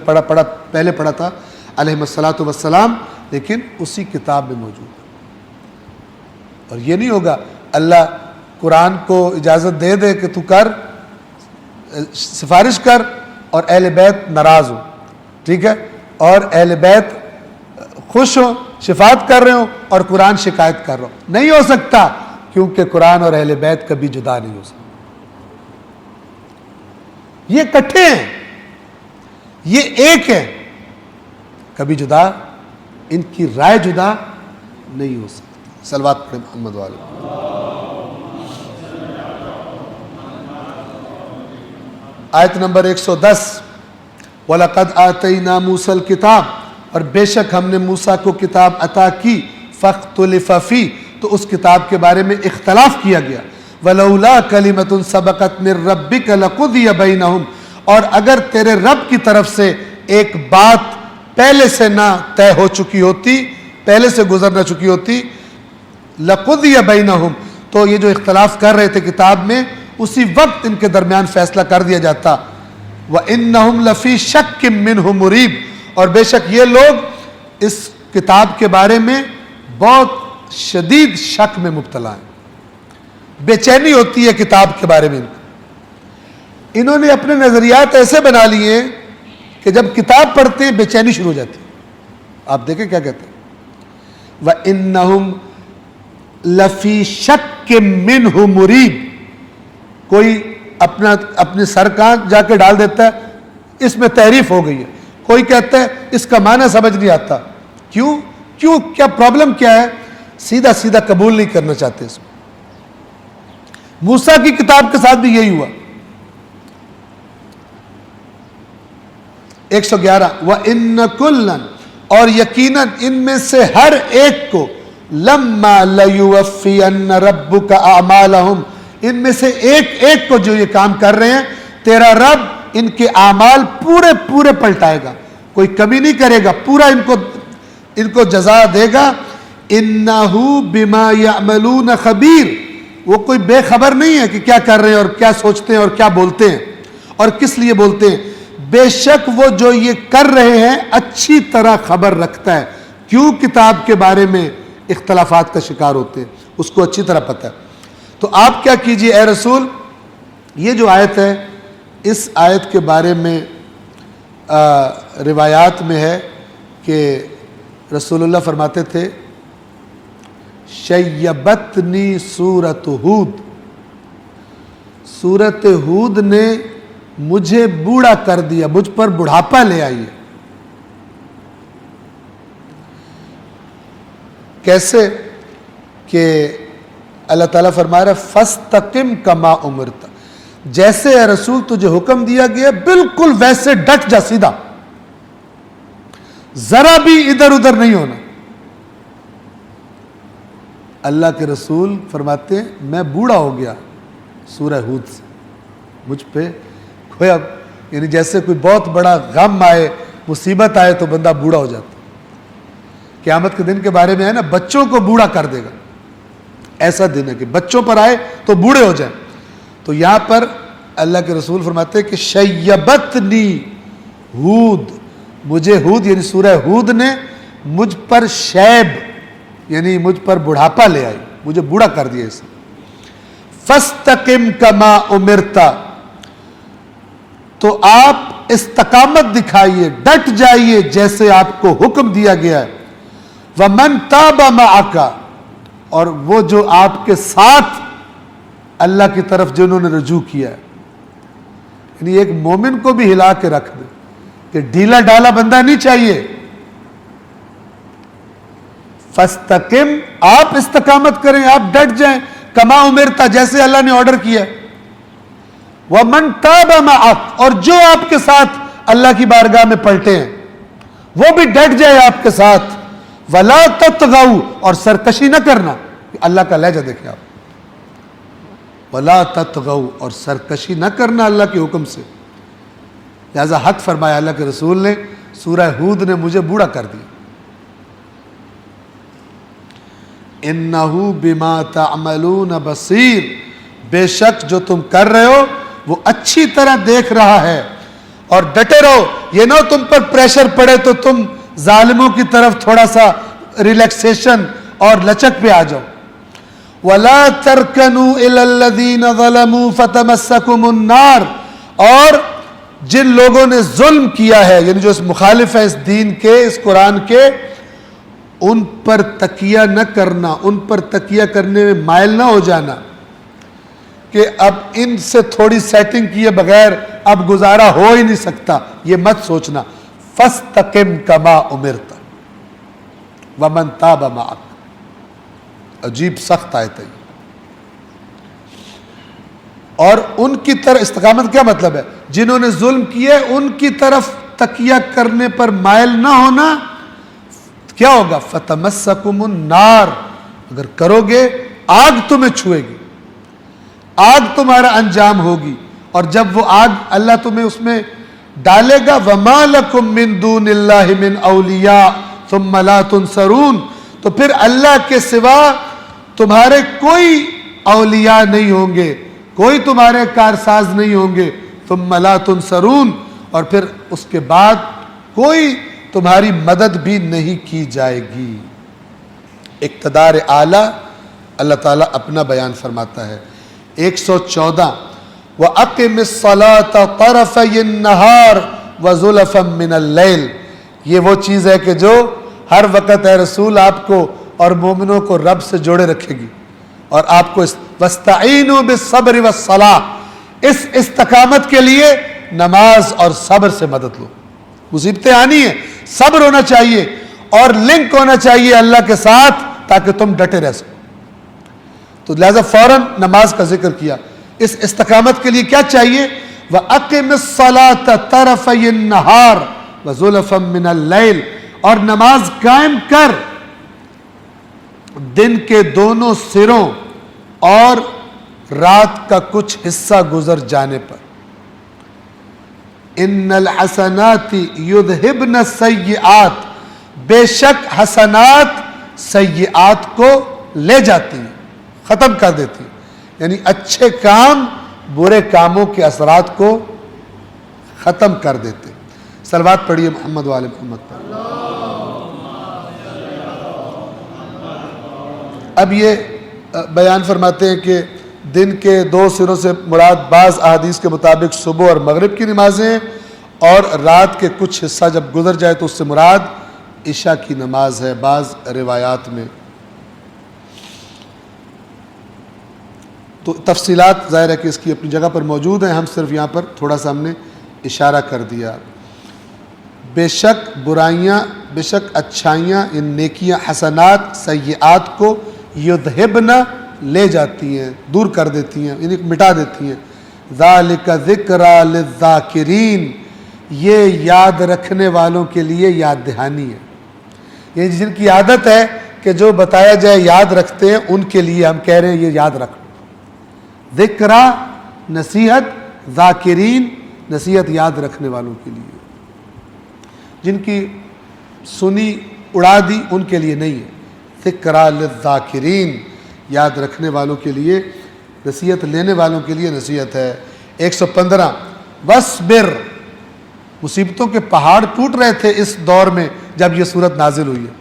پہلے پڑھا تھا علیہ الصلاۃ والسلام، لیکن اسی کتاب میں موجود ہے. اور یہ نہیں ہوگا اللہ قرآن کو اجازت دے دے کہ تو کر، سفارش کر، اور اہل بیت ناراض ہو، ٹھیک ہے، اور اہل بیت خوش ہوں، شفاعت کر رہے ہوں، اور قرآن شکایت کر رہا ہوں. نہیں ہو سکتا، کیونکہ قرآن اور اہل بیت کبھی جدا نہیں ہو سکتا. یہ کٹھے ہیں، یہ ایک ہے، کبھی جدا، ان کی رائے جدا نہیں ہو سکتی. صلوات پڑھیں محمد والے. آیت نمبر 110 وَلَقَدْ آتَيْنَا مُوسَى الْكِتَابَ، اور بے شک ہم نے موسیٰ کو کتاب عطا کی، فَاخْتُلِفَ فِیہ، تو اس کتاب کے بارے میں اختلاف کیا گیا. وَلَوْلَا كَلِمَةٌ سَبَقَتْ مِن رَبِّكَ لَقُضِيَ بَيْنَهُمْ، اور اگر تیرے رب کی طرف سے ایک بات پہلے سے نہ طے ہو چکی ہوتی، پہلے سے گزر نہ چکی ہوتی، لَقُضِيَ بَيْنَهُمْ، تو یہ جو اختلاف کر رہے تھے کتاب میں اسی وقت ان کے درمیان فیصلہ کر دیا جاتا. وَإِنَّهُمْ لَفِي شَكٍّ مِّنْهُ مُرِيبٍ، اور بے شک یہ لوگ اس کتاب کے بارے میں بہت شدید شک میں مبتلا ہیں، بے چینی ہوتی ہے کتاب کے بارے میں. انہوں نے اپنے نظریات ایسے بنا لیے کہ جب کتاب پڑھتے ہیں بے چینی شروع ہو جاتی ہے. آپ دیکھیں کیا کہتے ہیں، وَإِنَّهُمْ لَفِي شَكٍّ مِّنْهُ مُرِيبٍ. کوئی اپنے سر کان جا کے ڈال دیتا ہے اس میں تحریف ہو گئی ہے، کوئی کہتا ہے اس کا معنی سمجھ نہیں آتا. کیوں کیا پرابلم کیا ہے؟ سیدھا سیدھا قبول نہیں کرنا چاہتے اس میں. موسیٰ کی کتاب کے ساتھ بھی یہی ہوا. 111 وَإِنَّ كُلًّا، اور یقیناً ان میں سے ہر ایک کو، لَمَّا لَيُوَفِّيَنَّ رَبُّكَ أَعْمَالَهُمْ، ان میں سے ایک ایک کو جو یہ کام کر رہے ہیں تیرا رب ان کے اعمال پورے پورے پلٹائے گا، کوئی کمی نہیں کرے گا، پورا ان کو جزا دے گا. إِنَّهُ بِمَا يَعْمَلُونَ خَبِيرٌ، وہ کوئی بے خبر نہیں ہے کہ کیا کر رہے ہیں اور کیا سوچتے ہیں اور کیا بولتے ہیں اور کس لیے بولتے ہیں. بے شک وہ جو یہ کر رہے ہیں اچھی طرح خبر رکھتا ہے، کیوں کتاب کے بارے میں اختلافات کا شکار ہوتے ہیں، اس کو اچھی طرح پتہ ہے. تو آپ کیا کیجئے اے رسول، یہ جو آیت ہے اس آیت کے بارے میں روایات میں ہے کہ رسول اللہ فرماتے تھے شیبتنی سورۃ ہود، سورۃ ہود نے مجھے بوڑھا کر دیا، مجھ پر بڑھاپا لے آئی ہے. کیسے کہ اللہ تعالیٰ فرما رہا ہے فَاسْتَقِمْ كَمَا أُمِرْتَ، جیسے اے رسول تجھے حکم دیا گیا بالکل ویسے ڈٹ جا، سیدھا، ذرا بھی ادھر ادھر نہیں ہونا. اللہ کے رسول فرماتے ہیں میں بوڑھا ہو گیا سورہ ہود سے، مجھ پہ کوئی اب یعنی جیسے کوئی بہت بڑا غم آئے، مصیبت آئے تو بندہ بوڑھا ہو جاتا. قیامت کے دن کے بارے میں ہے نا، بچوں کو بوڑھا کر دے گا، ایسا دن ہے کہ بچوں پر آئے تو بوڑھے ہو جائیں. تو یہاں پر اللہ کے رسول فرماتے ہیں کہ شیبتنی ہود، مجھے ہود یعنی سورہ ہود نے مجھ پر شیب یعنی مجھ پر بڑھاپا لے آئی، مجھے بوڑھا کر دیا اسے. فَاسْتَقِمْ كَمَا أُمِرْتَ، تو آپ استقامت دکھائیے، ڈٹ جائیے جیسے آپ کو حکم دیا گیا ہے. وَمَنْ تَابَ مَعَكَ، اور وہ جو آپ کے ساتھ اللہ کی طرف جنہوں نے رجوع کیا ہے، یعنی ایک مومن کو بھی ہلا کے رکھ دے کہ ڈھیلا ڈالا بندہ نہیں چاہیے. فَاسْتَقِمْ، آپ استقامت کریں، آپ ڈٹ جائیں، کما امرتا، جیسے اللہ نے آرڈر کیا. وَمَنْ تَابَ مَعَكَ، اور جو آپ کے ساتھ اللہ کی بارگاہ میں پلٹے ہیں وہ بھی ڈٹ جائے آپ کے ساتھ. وَلَا تَطْغَوْا، اور سرکشی نہ کرنا. اللہ کا لہجہ دیکھیں آپ، وَلَا تَطْغَوْا، اور سرکشی نہ کرنا اللہ کے حکم سے. لہذا حق فرمایا اللہ کے رسول نے، سورہ ہود نے مجھے بوڑھا کر دیا. اِنَّهُ بِمَا تَعْمَلُونَ بَصِيرٌ، بے شک جو تم کر رہے ہو وہ اچھی طرح دیکھ رہا ہے. اور ڈٹے رہو، یہ نہ تم پر پریشر پڑے تو تم ظالموں کی طرف تھوڑا سا ریلیکسیشن اور لچک پہ آ جاؤ. وَلَا تَرْكَنُوا إِلَى الَّذِينَ ظَلَمُوا فَتَمَسَّكُمُ النَّارُ، اور جن لوگوں نے ظلم کیا ہے یعنی جو اس مخالف ہے اس دین کے، اس قرآن کے، ان پر تکیہ نہ کرنا، ان پر تکیہ کرنے میں مائل نہ ہو جانا کہ اب ان سے تھوڑی سیٹنگ کیے بغیر اب گزارا ہو ہی نہیں سکتا، یہ مت سوچنا. فَاسْتَقِمْ كَمَا أُمِرْتَ وَمَنْ تَابَ مَعَكَ. عجیب سخت آیت ہے. اور ان کی طرف استقامت کیا مطلب ہے؟ جنہوں نے ظلم کیے ان کی طرف تکیہ کرنے پر مائل نہ ہونا. کیا ہوگا؟ فَتَمَسَّكُمُ النَّارُ، اگر کرو گے آگ تمہیں چھوئے گی. آگ تمہارا انجام ہوگی، اور جب وہ آگ اللہ تمہیں اس میں ڈالے گا وَمَا لَكُم مِّن دُونِ اللَّهِ مِّنْ أَوْلِيَاءَ ثُمَّ لَا تُنصَرُونَ، تو پھر اللہ کے سوا تمہارے کوئی اولیاء نہیں ہوں گے، کوئی تمہارے کارساز نہیں ہوں گے، ثُمَّ لَا تُنصَرُونَ، اور پھر اس کے بعد کوئی تمہاری مدد بھی نہیں کی جائے گی۔ اقتدار اعلیٰ اللہ تعالیٰ اپنا بیان فرماتا ہے۔ 114 وَأَقِمِ الصَّلَاةَ طَرَفَيِ النَّهَارِ وَزُلَفًا مِّنَ اللَّيْلِ، یہ وہ چیز ہے کہ جو ہر وقت اے رسول آپ کو اور مومنوں کو رب سے جوڑے رکھے گی، اور آپ کو وَاسْتَعِينُوا بِالصَّبْرِ وَالصَّلَاةِ، اس استقامت کے لیے نماز اور صبر سے مدد لو۔ مصیبتیں آنی ہیں، صبر ہونا چاہیے اور لنک ہونا چاہیے اللہ کے ساتھ تاکہ تم ڈٹے رہ سکو۔ تو لہذا فوراً نماز کا ذکر کیا۔ اس استقامت کے لیے کیا چاہیے؟ وَأَقِمِ الصَّلَاةَ طَرَفَيِ النَّهَارِ وَزُلَفًا مِّنَ اللَّيْلِ، اور نماز قائم کر دن کے دونوں سروں اور رات کا کچھ حصہ گزر جانے پر۔ ان الحسنات یذہبن السیئات، بے شک حسنات سیئات کو لے جاتی ہیں، ختم کر دیتی ہیں، یعنی اچھے کام برے کاموں کے اثرات کو ختم کر دیتے۔ صلوات پڑھیے محمد وآل محمد پر۔ اب یہ بیان فرماتے ہیں کہ دن کے 2 سروں سے مراد بعض احادیث کے مطابق صبح اور مغرب کی نمازیں ہیں، اور رات کے کچھ حصہ جب گزر جائے تو اس سے مراد عشاء کی نماز ہے بعض روایات میں۔ تو تفصیلات ظاہر ہے کہ اس کی اپنی جگہ پر موجود ہیں، ہم صرف یہاں پر تھوڑا سا ہم نے اشارہ کر دیا۔ بے شک برائیاں، بے شک اچھائیاں، ان نیکیاں حسنات سیئات کو یذہبن لے جاتی ہیں، دور کر دیتی ہیں، یعنی مٹا دیتی ہیں۔ ذالک ذکریٰ للذاکرین، یہ یاد رکھنے والوں کے لیے یاد دہانی ہے، یہ جن کی عادت ہے کہ جو بتایا جائے یاد رکھتے ہیں، ان کے لیے ہم کہہ رہے ہیں یہ یاد رکھ لو۔ ذکرہ نصیحت، ذاکرین نصیحت یاد رکھنے والوں کے لیے، جن کی سنی اڑا دی ان کے لیے نہیں ہے۔ ذکریٰ للذاکرین، یاد رکھنے والوں کے لیے، نصیحت لینے والوں کے لیے نصیحت ہے۔ 115 وَاصْبِرْ، مصیبتوں کے پہاڑ ٹوٹ رہے تھے اس دور میں جب یہ صورت نازل ہوئی ہے۔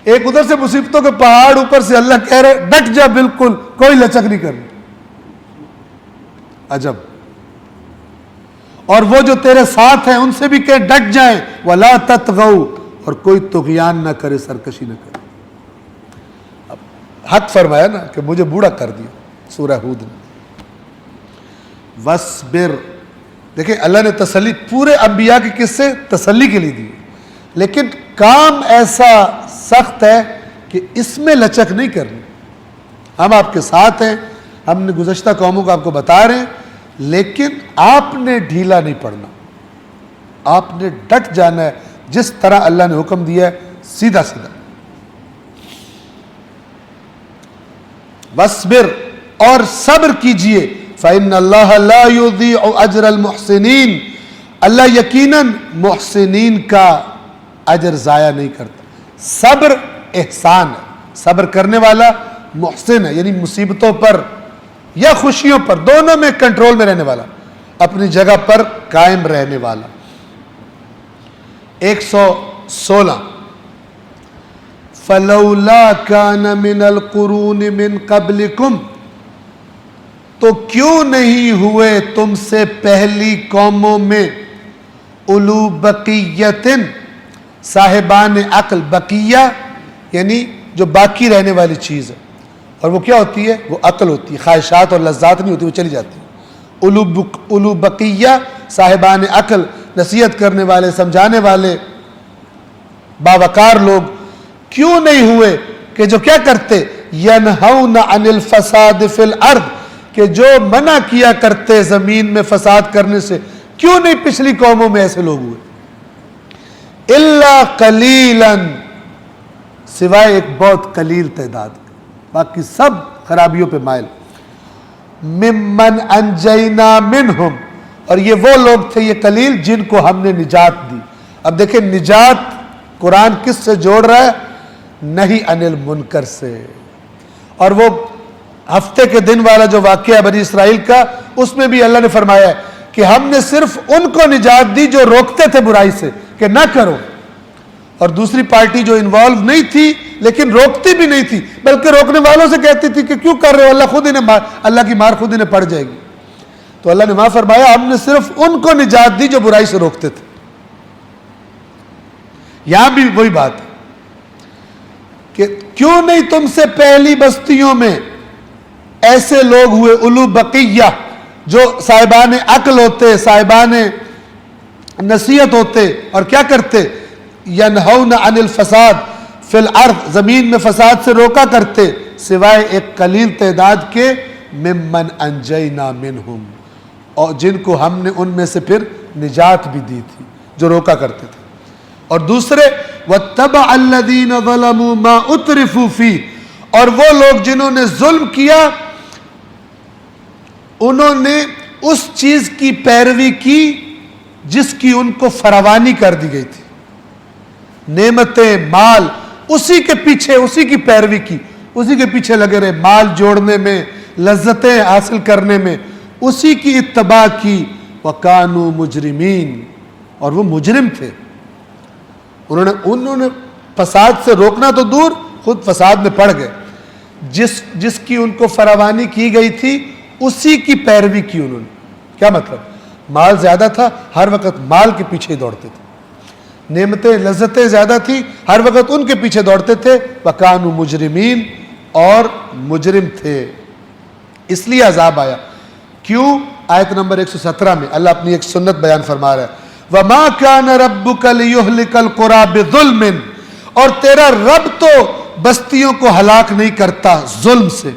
ایک ادھر سے مصیبتوں کے پہاڑ، اوپر سے اللہ کہہ رہے ڈٹ جا، بالکل کوئی لچک نہیں کرنی۔ عجب۔ اور وہ جو تیرے ساتھ ہیں ان سے بھی کہ ڈٹ جائیں، وَلَا تَطْغَوْا، اور کوئی طغیان نہ کرے، سرکشی نہ کرے۔ اب حق فرمایا نا کہ مجھے بوڑھا کر دیا سورہ ہود نے۔ وَاصْبِرْ، دیکھیں اللہ نے تسلی پورے انبیاء کے قصے تسلی کے لیے دی، لیکن کام ایسا سخت ہے کہ اس میں لچک نہیں کرنی۔ ہم آپ کے ساتھ ہیں، ہم نے گزشتہ قوموں کو آپ کو بتا رہے ہیں، لیکن آپ نے ڈھیلا نہیں پڑنا، آپ نے ڈٹ جانا ہے جس طرح اللہ نے حکم دیا ہے، سیدھا سیدھا۔ وَاصْبِرْ، اور صبر کیجئے، فَإِنَّ اللَّهَ لَا يُضِيعُ أَجْرَ الْمُحْسِنِينَ، اللہ یقیناً محسنین کا اجر ضائع نہیں کرتا۔ صبر احسان ہے، صبر کرنے والا محسن ہے، یعنی مصیبتوں پر یا خوشیوں پر دونوں میں کنٹرول میں رہنے والا، اپنی جگہ پر قائم رہنے والا۔ 116 فَلَوْلَا كَانَ مِنَ الْقُرُونِ مِنْ قَبْلِكُمْ، تو کیوں نہیں ہوئے تم سے پہلی قوموں میں اولو بقیتن، صاحبان عقل، بقیہ یعنی جو باقی رہنے والی چیز ہے، اور وہ کیا ہوتی ہے؟ وہ عقل ہوتی ہے، خواہشات اور لذات نہیں ہوتی، وہ چلی جاتی ہے۔ اولو بقیہ، صاحبان عقل، نصیحت کرنے والے، سمجھانے والے، باوقار لوگ کیوں نہیں ہوئے کہ جو کیا کرتے؟ ینہون عن الفساد فی الارض، کہ جو منع کیا کرتے زمین میں فساد کرنے سے، کیوں نہیں پچھلی قوموں میں ایسے لوگ ہوئے؟ الا قلیلا، سوائے ایک بہت قلیل تعداد، باقی سب خرابیوں پہ مائل۔ ممن انجینا منہم، اور یہ وہ لوگ تھے، یہ قلیل جن کو ہم نے نجات دی۔ اب دیکھیں نجات قرآن کس سے جوڑ رہا ہے؟ نہی عن المنکر سے۔ اور وہ ہفتے کے دن والا جو واقعہ ہے بنی اسرائیل کا، اس میں بھی اللہ نے فرمایا ہے کہ ہم نے صرف ان کو نجات دی جو روکتے تھے برائی سے کہ نہ کرو، اور دوسری پارٹی جو انوالو نہیں تھی لیکن روکتی بھی نہیں تھی بلکہ روکنے والوں سے کہتی تھی کہ کیوں کر رہے ہو، اللہ کی مار خود انہیں پڑ جائے گی۔ تو اللہ نے وہاں فرمایا ہم نے صرف ان کو نجات دی جو برائی سے روکتے تھے۔ یہاں بھی وہی بات ہے کہ کیوں نہیں تم سے پہلی بستیوں میں ایسے لوگ ہوئے اولو بقیہ، جو صاحبان عقل ہوتے، صاحبان نصیحت ہوتے، اور کیا کرتے؟ ینہون عن الفساد فی الارض، زمین میں فساد سے روکا کرتے، سوائے ایک قلیل تعداد کے، ممن انجینا منہم، اور جن کو ہم نے ان میں سے پھر نجات بھی دی تھی جو روکا کرتے تھے۔ اور دوسرے وَاتَّبَعَ الَّذِينَ ظَلَمُوا مَا أُتْرِفُوا فِيهِ، اور وہ لوگ جنہوں نے ظلم کیا انہوں نے اس چیز کی پیروی کی جس کی ان کو فراوانی کر دی گئی تھی، نعمتیں، مال، اسی کے پیچھے، اسی کی پیروی کی، اسی کے پیچھے لگے رہے، مال جوڑنے میں، لذتیں حاصل کرنے میں، اسی کی اتباع کی۔ وَكَانُوا مُجْرِمِينَ، اور وہ مجرم تھے۔ انہوں نے فساد سے روکنا تو دور، خود فساد میں پڑ گئے۔ جس کی ان کو فراوانی کی گئی تھی اسی کی پیروی کی انہوں نے۔ کیا مطلب؟ مال زیادہ تھا، ہر وقت مال کے پیچھے ہی دوڑتے تھے، نعمتیں، لذتیں زیادہ تھی، ہر وقت ان کے پیچھے دوڑتے تھے۔ وَكَانُوا مُجْرِمِينَ، اور مجرم تھے، اس لیے عذاب آیا۔ کیوں؟ آیت نمبر 117 میں اللہ اپنی ایک سنت بیان فرما رہا ہے، وَمَا كَانَ رَبُّكَ لِيُهْلِكَ الْقُرَىٰ بِظُلْمٍ، اور تیرا رب تو بستیوں کو ہلاک نہیں کرتا ظلم سے،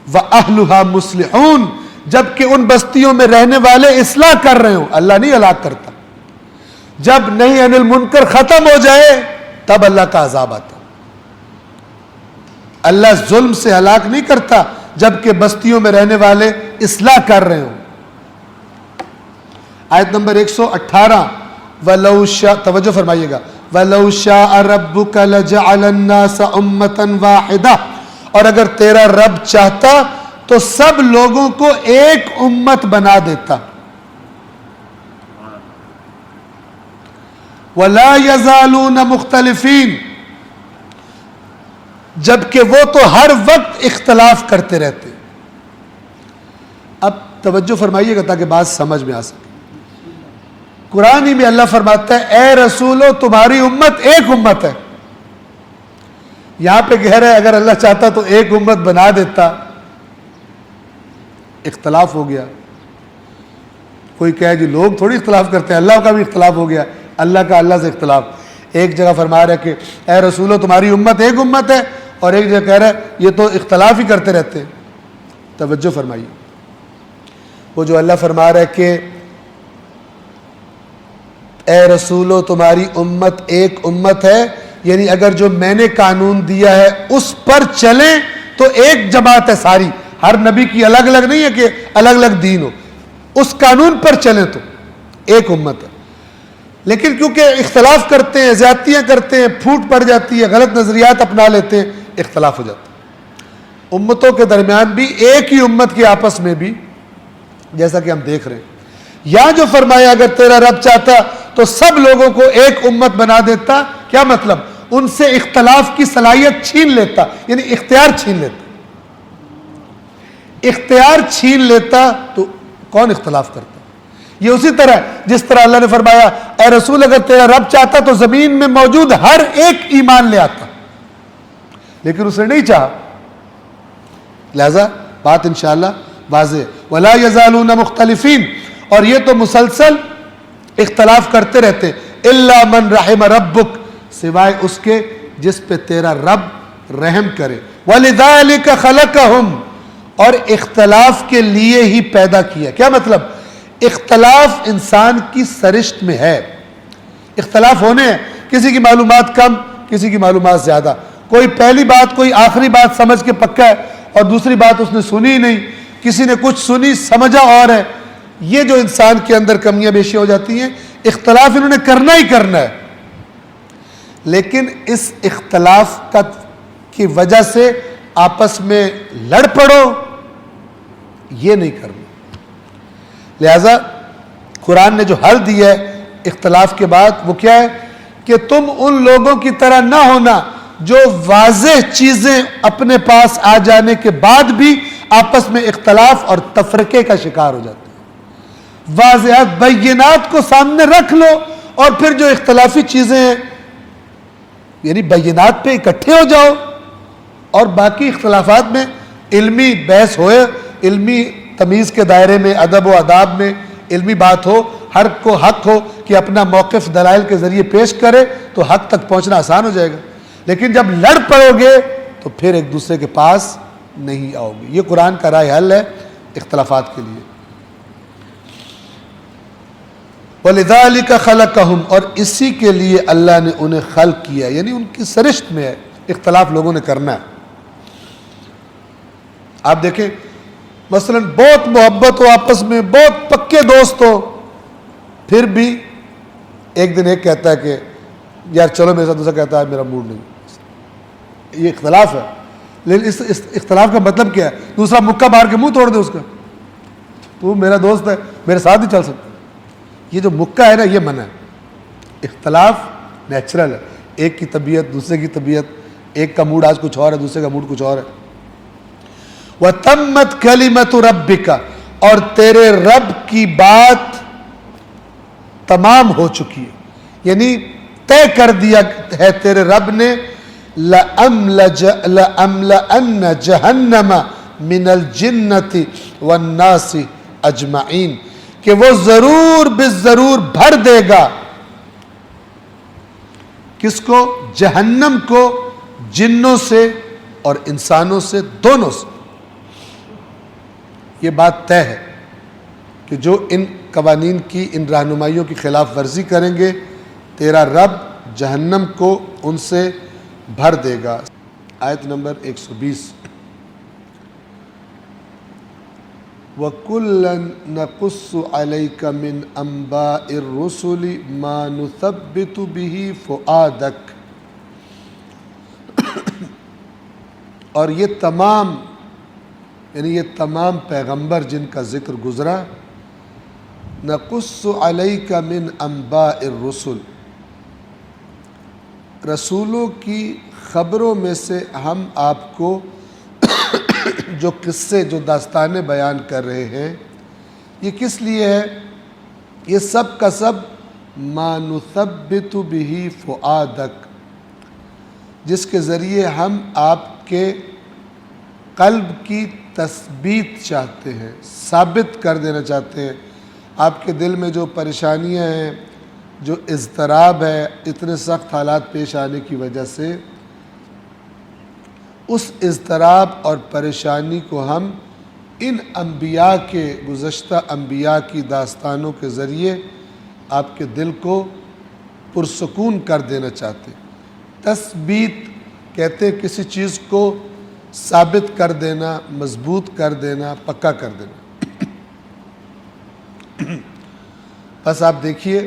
وَأَهْلُهَا مُصْلِحُونَ، جبکہ ان بستیوں میں رہنے والے اصلاح کر رہے ہوں۔ اللہ نہیں ہلاک کرتا، جب نہیں عن المنکر ختم ہو جائے تب اللہ کا عذاب آتا۔ اللہ ظلم سے ہلاک نہیں کرتا جبکہ بستیوں میں رہنے والے اصلاح کر رہے ہوں۔ آیت نمبر 118، وَلَوْ شَاءَ، توجہ فرمائیے گا، وَلَوْ شَاءَ رَبُّكَ لَجَعَلَ النَّاسَ أُمَّةً وَاحِدَةً، اور اگر تیرا رب چاہتا تو سب لوگوں کو ایک امت بنا دیتا۔ وَلَا يَزَالُونَ مُخْتَلِفِينَ، جبکہ وہ تو ہر وقت اختلاف کرتے رہتے۔ اب توجہ فرمائیے گا تاکہ بات سمجھ میں آ سکے۔ قرآن ہی میں اللہ فرماتا ہے اے رسولو تمہاری امت ایک امت ہے۔ یہاں پہ کہہ رہا ہے اگر اللہ چاہتا تو ایک امت بنا دیتا، اختلاف ہو گیا۔ کوئی کہے جی لوگ تھوڑی اختلاف کرتے ہیں، اللہ کا بھی اختلاف ہو گیا، اللہ کا اللہ سے اختلاف۔ ایک جگہ فرما رہا ہے کہ اے رسولو تمہاری امت ایک امت ہے، اور ایک جگہ کہہ رہا ہے یہ تو اختلاف ہی کرتے رہتے ہیں۔ توجہ فرمائیے، وہ جو اللہ فرما رہا ہے کہ اے رسولو تمہاری امت ایک امت ہے، یعنی اگر جو میں نے قانون دیا ہے اس پر چلیں تو ایک جماعت ہے ساری، ہر نبی کی الگ الگ نہیں ہے کہ الگ الگ دین ہو، اس قانون پر چلیں تو ایک امت ہے۔ لیکن کیونکہ اختلاف کرتے ہیں، زیادتیاں کرتے ہیں، پھوٹ پڑ جاتی ہے، غلط نظریات اپنا لیتے ہیں، اختلاف ہو جاتا ہے۔ امتوں کے درمیان بھی، ایک ہی امت کے آپس میں بھی، جیسا کہ ہم دیکھ رہے ہیں۔ یہاں جو فرمایا اگر تیرا رب چاہتا تو سب لوگوں کو ایک امت بنا دیتا، کیا مطلب؟ ان سے اختلاف کی صلاحیت چھین لیتا، یعنی اختیار چھین لیتا۔ اختیار چھین لیتا تو کون اختلاف کرتا؟ یہ اسی طرح جس طرح اللہ نے فرمایا اے رسول اگر تیرا رب چاہتا تو زمین میں موجود ہر ایک ایمان لے آتا، لیکن اس نے نہیں چاہا، لہذا بات انشاءاللہ واضح ہے۔ وَلَا يَزَالُونَ مُخْتَلِفِينَ، اور یہ تو مسلسل اختلاف کرتے رہتے، إِلَّا مَنْ رَحِمَ رَبُّكَ، سوائے اس کے جس پہ تیرا رب رحم کرے۔ وَلِذَلِكَ خَلَقَهُمْ، اور اختلاف کے لیے ہی پیدا کیا۔ کیا مطلب؟ اختلاف انسان کی سرشت میں ہے، اختلاف ہونے ہیں، کسی کی معلومات کم، کسی کی معلومات زیادہ، کوئی پہلی بات کوئی آخری بات سمجھ کے پکا ہے اور دوسری بات اس نے سنی ہی نہیں، کسی نے کچھ سنی سمجھا اور ہے. یہ جو انسان کے اندر کمیاں بیشیاں ہو جاتی ہیں. اختلاف انہوں نے کرنا ہی کرنا ہے, لیکن اس اختلاف کی وجہ سے آپس میں لڑ پڑو, یہ نہیں کرنا. لہذا قرآن نے جو حل دیا ہے اختلاف کے بعد وہ کیا ہے کہ تم ان لوگوں کی طرح نہ ہونا جو واضح چیزیں اپنے پاس آ جانے کے بعد بھی آپس میں اختلاف اور تفرقے کا شکار ہو جاتے ہیں. واضحات بینات کو سامنے رکھ لو اور پھر جو اختلافی چیزیں ہیں یعنی بینات پہ اکٹھے ہو جاؤ, اور باقی اختلافات میں علمی بحث ہوئے, علمی تمیز کے دائرے میں, ادب و آداب میں علمی بات ہو, ہر کو حق ہو کہ اپنا موقف دلائل کے ذریعے پیش کرے تو حق تک پہنچنا آسان ہو جائے گا. لیکن جب لڑ پڑو گے تو پھر ایک دوسرے کے پاس نہیں آؤ گے. یہ قرآن کا رائے حل ہے اختلافات کے لیے. وَلِذَلِكَ خَلَقَهُمْ, اور اسی کے لیے اللہ نے انہیں خلق کیا, یعنی ان کی سرشت میں ہے اختلاف لوگوں نے کرنا ہے. آپ دیکھیں مثلا بہت محبت ہو آپس میں, بہت پکے دوست ہو, پھر بھی ایک دن ایک کہتا ہے کہ یار چلو میرے ساتھ, دوسرا کہتا ہے میرا موڈ نہیں. یہ اختلاف ہے, لیکن اس اختلاف کا مطلب کیا ہے؟ دوسرا مکہ مار کے منہ توڑ دے اس کا, تو میرا دوست ہے میرے ساتھ نہیں چل سکتا. یہ جو مکہ ہے نا یہ منع ہے. اختلاف نیچرل ہے, ایک کی طبیعت دوسرے کی طبیعت, ایک کا موڈ آج کچھ اور ہے دوسرے کا موڈ کچھ اور ہے. وَتَمَّتْ كَلِمَةُ رَبِّكَ, اور تیرے رب کی بات تمام ہو چکی ہے, یعنی طے کر دیا ہے تیرے رب نے, لَأَمْلَأَنَّ جَهَنَّمَ مِنَ الْجِنَّةِ وَالنَّاسِ أَجْمَعِينَ, کہ وہ ضرور بالضرور بھر دے گا. کس کو؟ جہنم کو, جنوں سے اور انسانوں سے, دونوں سے. یہ بات طے ہے کہ جو ان قوانین کی, ان رہنمائیوں کی خلاف ورزی کریں گے تیرا رب جہنم کو ان سے بھر دے گا. آیت نمبر 120. وَكُلًّا نَقُصُّ عَلَيْكَ مِنْ أَنْبَاءِ الرُّسُلِ مَا نُثَبِّتُ بِهِ فُؤَادَكَ, اور یہ تمام یعنی یہ تمام پیغمبر جن کا ذکر گزرا, نَقُصُّ عَلَيْكَ مِنْ أَنْبَاءِ الرُّسُلِ, رسولوں کی خبروں میں سے ہم آپ کو جو قصے, جو داستانیں بیان کر رہے ہیں, یہ کس لیے ہے؟ یہ سب کا سب مَا نُثَبِّتُ بِهِ فُؤَادَكَ, جس کے ذریعے ہم آپ کے قلب کی تثبیت چاہتے ہیں, ثابت کر دینا چاہتے ہیں. آپ کے دل میں جو پریشانیاں ہیں, جو اضطراب ہے, اتنے سخت حالات پیش آنے کی وجہ سے, اس اضطراب اور پریشانی کو ہم ان انبیاء کے, گزشتہ انبیاء کی داستانوں کے ذریعے آپ کے دل کو پرسکون کر دینا چاہتے ہیں. تثبیت کہتے ہیں کسی چیز کو ثابت کر دینا, مضبوط کر دینا, پکا کر دینا. بس آپ دیکھیے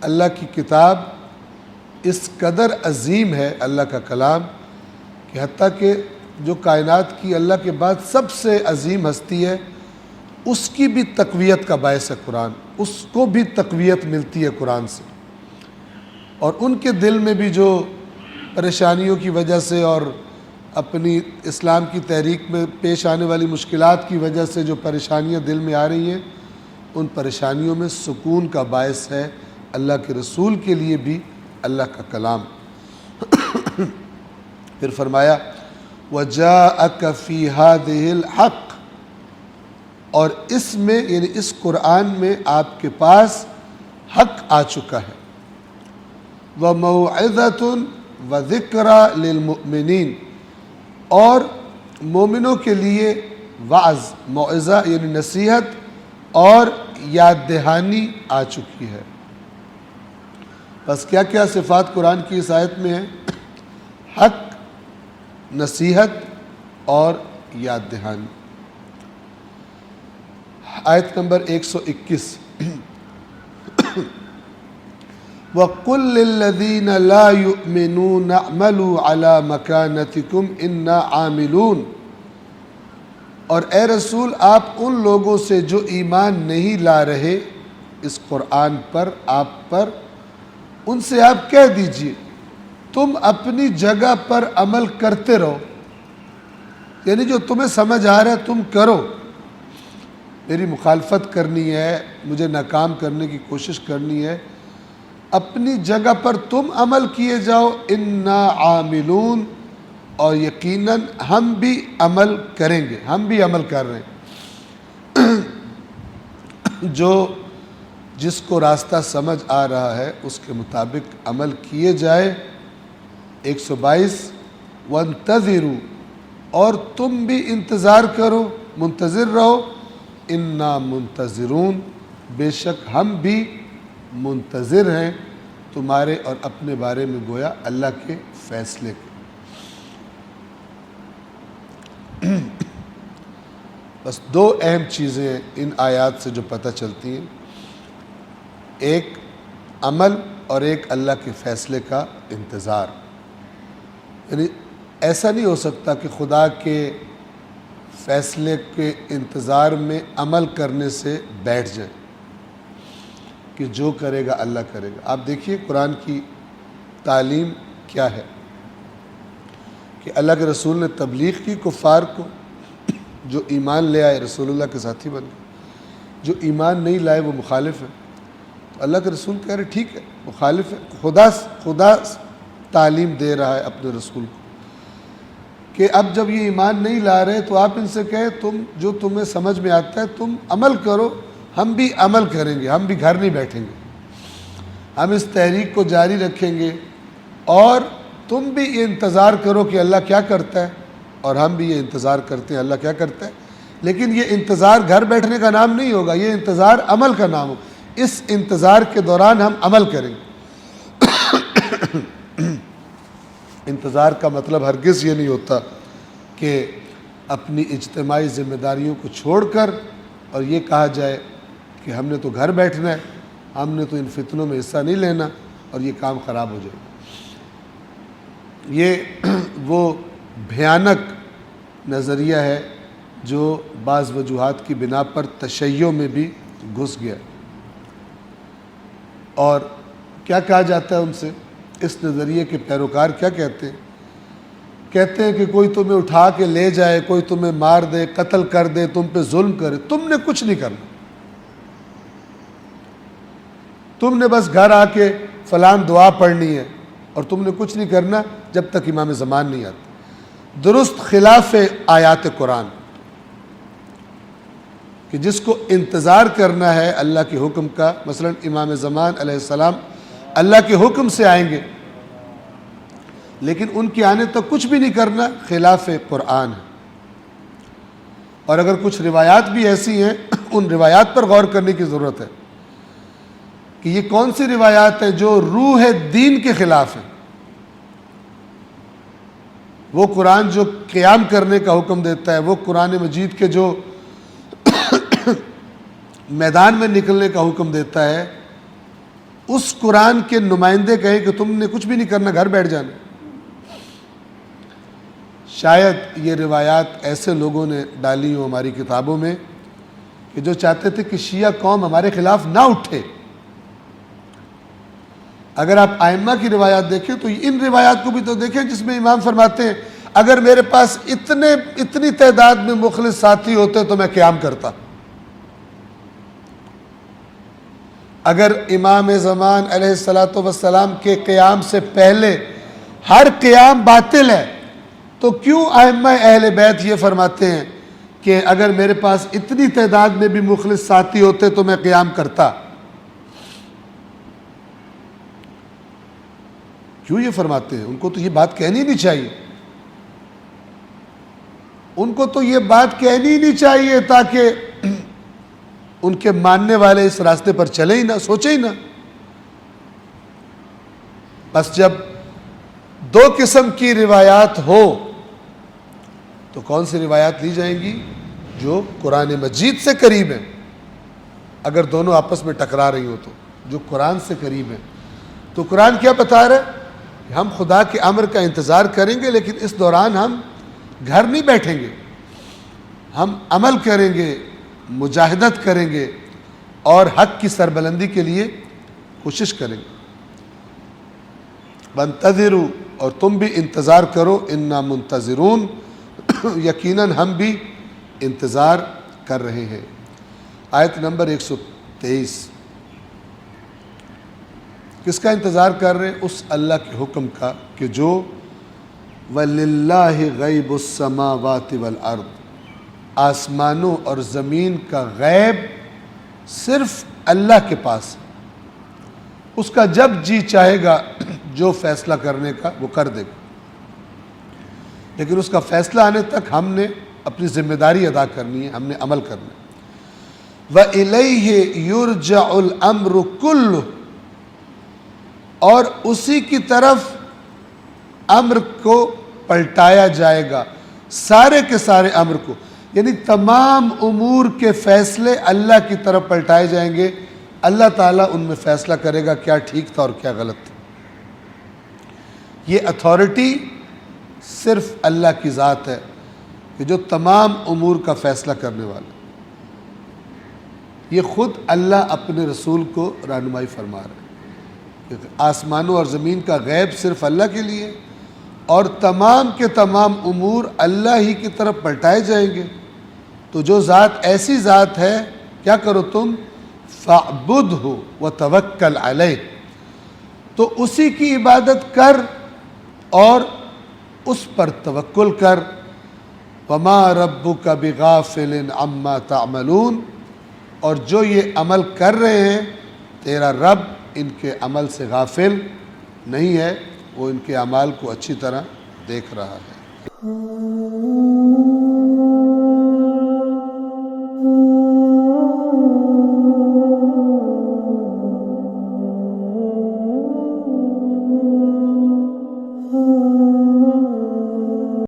اللہ کی کتاب اس قدر عظیم ہے, اللہ کا کلام, کہ حتیٰ کہ جو کائنات کی اللہ کے بعد سب سے عظیم ہستی ہے اس کی بھی تقویت کا باعث ہے قرآن, اس کو بھی تقویت ملتی ہے قرآن سے. اور ان کے دل میں بھی جو پریشانیوں کی وجہ سے اور اپنی اسلام کی تحریک میں پیش آنے والی مشکلات کی وجہ سے جو پریشانیاں دل میں آ رہی ہیں, ان پریشانیوں میں سکون کا باعث ہے اللہ کے رسول کے لیے بھی اللہ کا کلام. پھر فرمایا وَجَاءَكَ فِي هَذِهِ الْحَقِّ, اور اس میں یعنی اس قرآن میں آپ کے پاس حق آ چکا ہے. وَمَوْعِظَةٌ وَذِكْرَى لِلْمُؤْمِنِينَ, اور مومنوں کے لیے وعظ, موعظہ یعنی نصیحت اور یاد دہانی آ چکی ہے. بس کیا کیا صفات قرآن کی اس آیت میں ہیں؟ حق, نصیحت اور یاد دہانی. آیت نمبر 121 وَقُلْ لِلَّذِينَ لَا يُؤْمِنُونَ اعْمَلُوا عَلَى مَكَانَتِكُمْ إِنَّا عَامِلُونَ، اور اے رسول آپ ان لوگوں سے جو ایمان نہیں لا رہے اس قرآن پر، آپ پر، ان سے آپ کہہ دیجئے تم اپنی جگہ پر عمل کرتے رہو، یعنی جو تمہیں سمجھ آ رہا ہے تم کرو، میری مخالفت کرنی ہے، مجھے ناکام کرنے کی کوشش کرنی ہے، اپنی جگہ پر تم عمل کیے جاؤ، انا عاملون، اور یقیناً ہم بھی عمل کریں گے، ہم بھی عمل کر رہے ہیں۔ جو جس کو راستہ سمجھ آ رہا ہے اس کے مطابق عمل کیے جائے۔ 122 وانتظروا، اور تم بھی انتظار کرو، منتظر رہو، انا منتظرون، بے شک ہم بھی منتظر ہیں تمہارے اور اپنے بارے میں، گویا اللہ کے فیصلے کے۔ بس دو اہم چیزیں ان آیات سے جو پتہ چلتی ہیں، ایک عمل اور ایک اللہ کے فیصلے کا انتظار۔ یعنی ایسا نہیں ہو سکتا کہ خدا کے فیصلے کے انتظار میں عمل کرنے سے بیٹھ جائیں کہ جو کرے گا اللہ کرے گا۔ آپ دیکھیے قرآن کی تعلیم کیا ہے کہ اللہ کے رسول نے تبلیغ کی کفار کو، جو ایمان لے آئے رسول اللہ کے ساتھی بن گئے، جو ایمان نہیں لائے وہ مخالف ہیں۔ تو اللہ کے رسول کہہ رہے ٹھیک ہے مخالف ہے، خدا تعلیم دے رہا ہے اپنے رسول کو کہ اب جب یہ ایمان نہیں لا رہے تو آپ ان سے کہیں تم جو تمہیں سمجھ میں آتا ہے تم عمل کرو، ہم بھی عمل کریں گے، ہم بھی گھر نہیں بیٹھیں گے، ہم اس تحریک کو جاری رکھیں گے، اور تم بھی یہ انتظار کرو کہ اللہ کیا کرتا ہے، اور ہم بھی یہ انتظار کرتے ہیں اللہ کیا کرتا ہے۔ لیکن یہ انتظار گھر بیٹھنے کا نام نہیں ہوگا، یہ انتظار عمل کا نام ہوگا۔ اس انتظار کے دوران ہم عمل کریں گے۔ انتظار کا مطلب ہرگز یہ نہیں ہوتا کہ اپنی اجتماعی ذمہ داریوں کو چھوڑ کر اور یہ کہا جائے کہ ہم نے تو گھر بیٹھنا ہے، ہم نے تو ان فتنوں میں حصہ نہیں لینا اور یہ کام خراب ہو جائے۔ یہ وہ بھیانک نظریہ ہے جو بعض وجوہات کی بنا پر تشیع میں بھی گھس گیا۔ اور کیا کہا جاتا ہے ان سے، اس نظریے کے پیروکار کیا کہتے ہیں؟ کہتے ہیں کہ کوئی تمہیں اٹھا کے لے جائے، کوئی تمہیں مار دے، قتل کر دے، تم پہ ظلم کرے، تم نے کچھ نہیں کرنا، تم نے بس گھر آ کے فلان دعا پڑھنی ہے اور تم نے کچھ نہیں کرنا جب تک امام زمان نہیں آتا۔ درست خلاف آیات قرآن کہ جس کو انتظار کرنا ہے اللہ کے حکم کا، مثلا امام زمان علیہ السلام اللہ کے حکم سے آئیں گے لیکن ان کے آنے تک کچھ بھی نہیں کرنا، خلاف قرآن ہے۔ اور اگر کچھ روایات بھی ایسی ہیں ان روایات پر غور کرنے کی ضرورت ہے کہ یہ کون سی روایات ہیں جو روح دین کے خلاف ہیں۔ وہ قرآن جو قیام کرنے کا حکم دیتا ہے، وہ قرآن مجید کے جو میدان میں نکلنے کا حکم دیتا ہے، اس قرآن کے نمائندے کہیں کہ تم نے کچھ بھی نہیں کرنا، گھر بیٹھ جانا۔ شاید یہ روایات ایسے لوگوں نے ڈالی ہوں ہماری کتابوں میں کہ جو چاہتے تھے کہ شیعہ قوم ہمارے خلاف نہ اٹھے۔ اگر آپ ائمہ کی روایات دیکھیں تو ان روایات کو بھی تو دیکھیں جس میں امام فرماتے ہیں اگر میرے پاس اتنی تعداد میں مخلص ساتھی ہوتے تو میں قیام کرتا۔ اگر امام زمان علیہ السلام کے قیام سے پہلے ہر قیام باطل ہے تو کیوں ائمہ اہل بیت یہ فرماتے ہیں کہ اگر میرے پاس اتنی تعداد میں بھی مخلص ساتھی ہوتے تو میں قیام کرتا؟ کیوں یہ فرماتے ہیں؟ ان کو تو یہ بات کہنی نہیں چاہیے، ان کو تو یہ بات کہنی نہیں چاہیے تاکہ ان کے ماننے والے اس راستے پر چلے ہی نہ، سوچے ہی نہ۔ بس جب دو قسم کی روایات ہو تو کون سی روایات لی جائیں گی؟ جو قرآن مجید سے قریب ہیں، اگر دونوں آپس میں ٹکرا رہی ہوں تو جو قرآن سے قریب ہیں. تو قرآن کیا بتا رہا ہے کہ ہم خدا کے امر کا انتظار کریں گے، لیکن اس دوران ہم گھر نہیں بیٹھیں گے، ہم عمل کریں گے، مجاہدت کریں گے اور حق کی سربلندی کے لیے کوشش کریں گے. وانتظروا، اور تم بھی انتظار کرو، انا منتظرون، یقیناً ہم بھی انتظار کر رہے ہیں. آیت نمبر 123. کس کا انتظار کر رہے ہیں؟ اس اللہ کے حکم کا کہ جو وَلِلَّهِ غَيْبُ السَّمَاوَاتِ وَالْأَرْضِ، آسمانوں اور زمین کا غیب صرف اللہ کے پاس. اس کا جب جی چاہے گا جو فیصلہ کرنے کا وہ کر دے گا، لیکن اس کا فیصلہ آنے تک ہم نے اپنی ذمہ داری ادا کرنی ہے، ہم نے عمل کرنا ہے. وَإِلَيْهِ يُرْجَعُ الْأَمْرُ كُلُّهُ، اور اسی کی طرف امر کو پلٹایا جائے گا، سارے کے سارے امر کو، یعنی تمام امور کے فیصلے اللہ کی طرف پلٹائے جائیں گے. اللہ تعالیٰ ان میں فیصلہ کرے گا کیا ٹھیک تھا اور کیا غلط تھا. یہ اتھارٹی صرف اللہ کی ذات ہے کہ جو تمام امور کا فیصلہ کرنے والا. یہ خود اللہ اپنے رسول کو رہنمائی فرما رہے ہیں کہ آسمانوں اور زمین کا غیب صرف اللہ کے لیے، اور تمام کے تمام امور اللہ ہی کی طرف پلٹائے جائیں گے. تو جو ذات ایسی ذات ہے، کیا کرو تم؟ فَاعْبُدْهُ وَتَوَكَّلْ عَلَيْهِ، تو اسی کی عبادت کر اور اس پر توکل کر. وَمَا رَبُّكَ بِغَافِلٍ عَمَّا تَعْمَلُونَ، اور جو یہ عمل کر رہے ہیں تیرا رب ان کے عمل سے غافل نہیں ہے، وہ ان کے اعمال کو اچھی طرح دیکھ رہا ہے.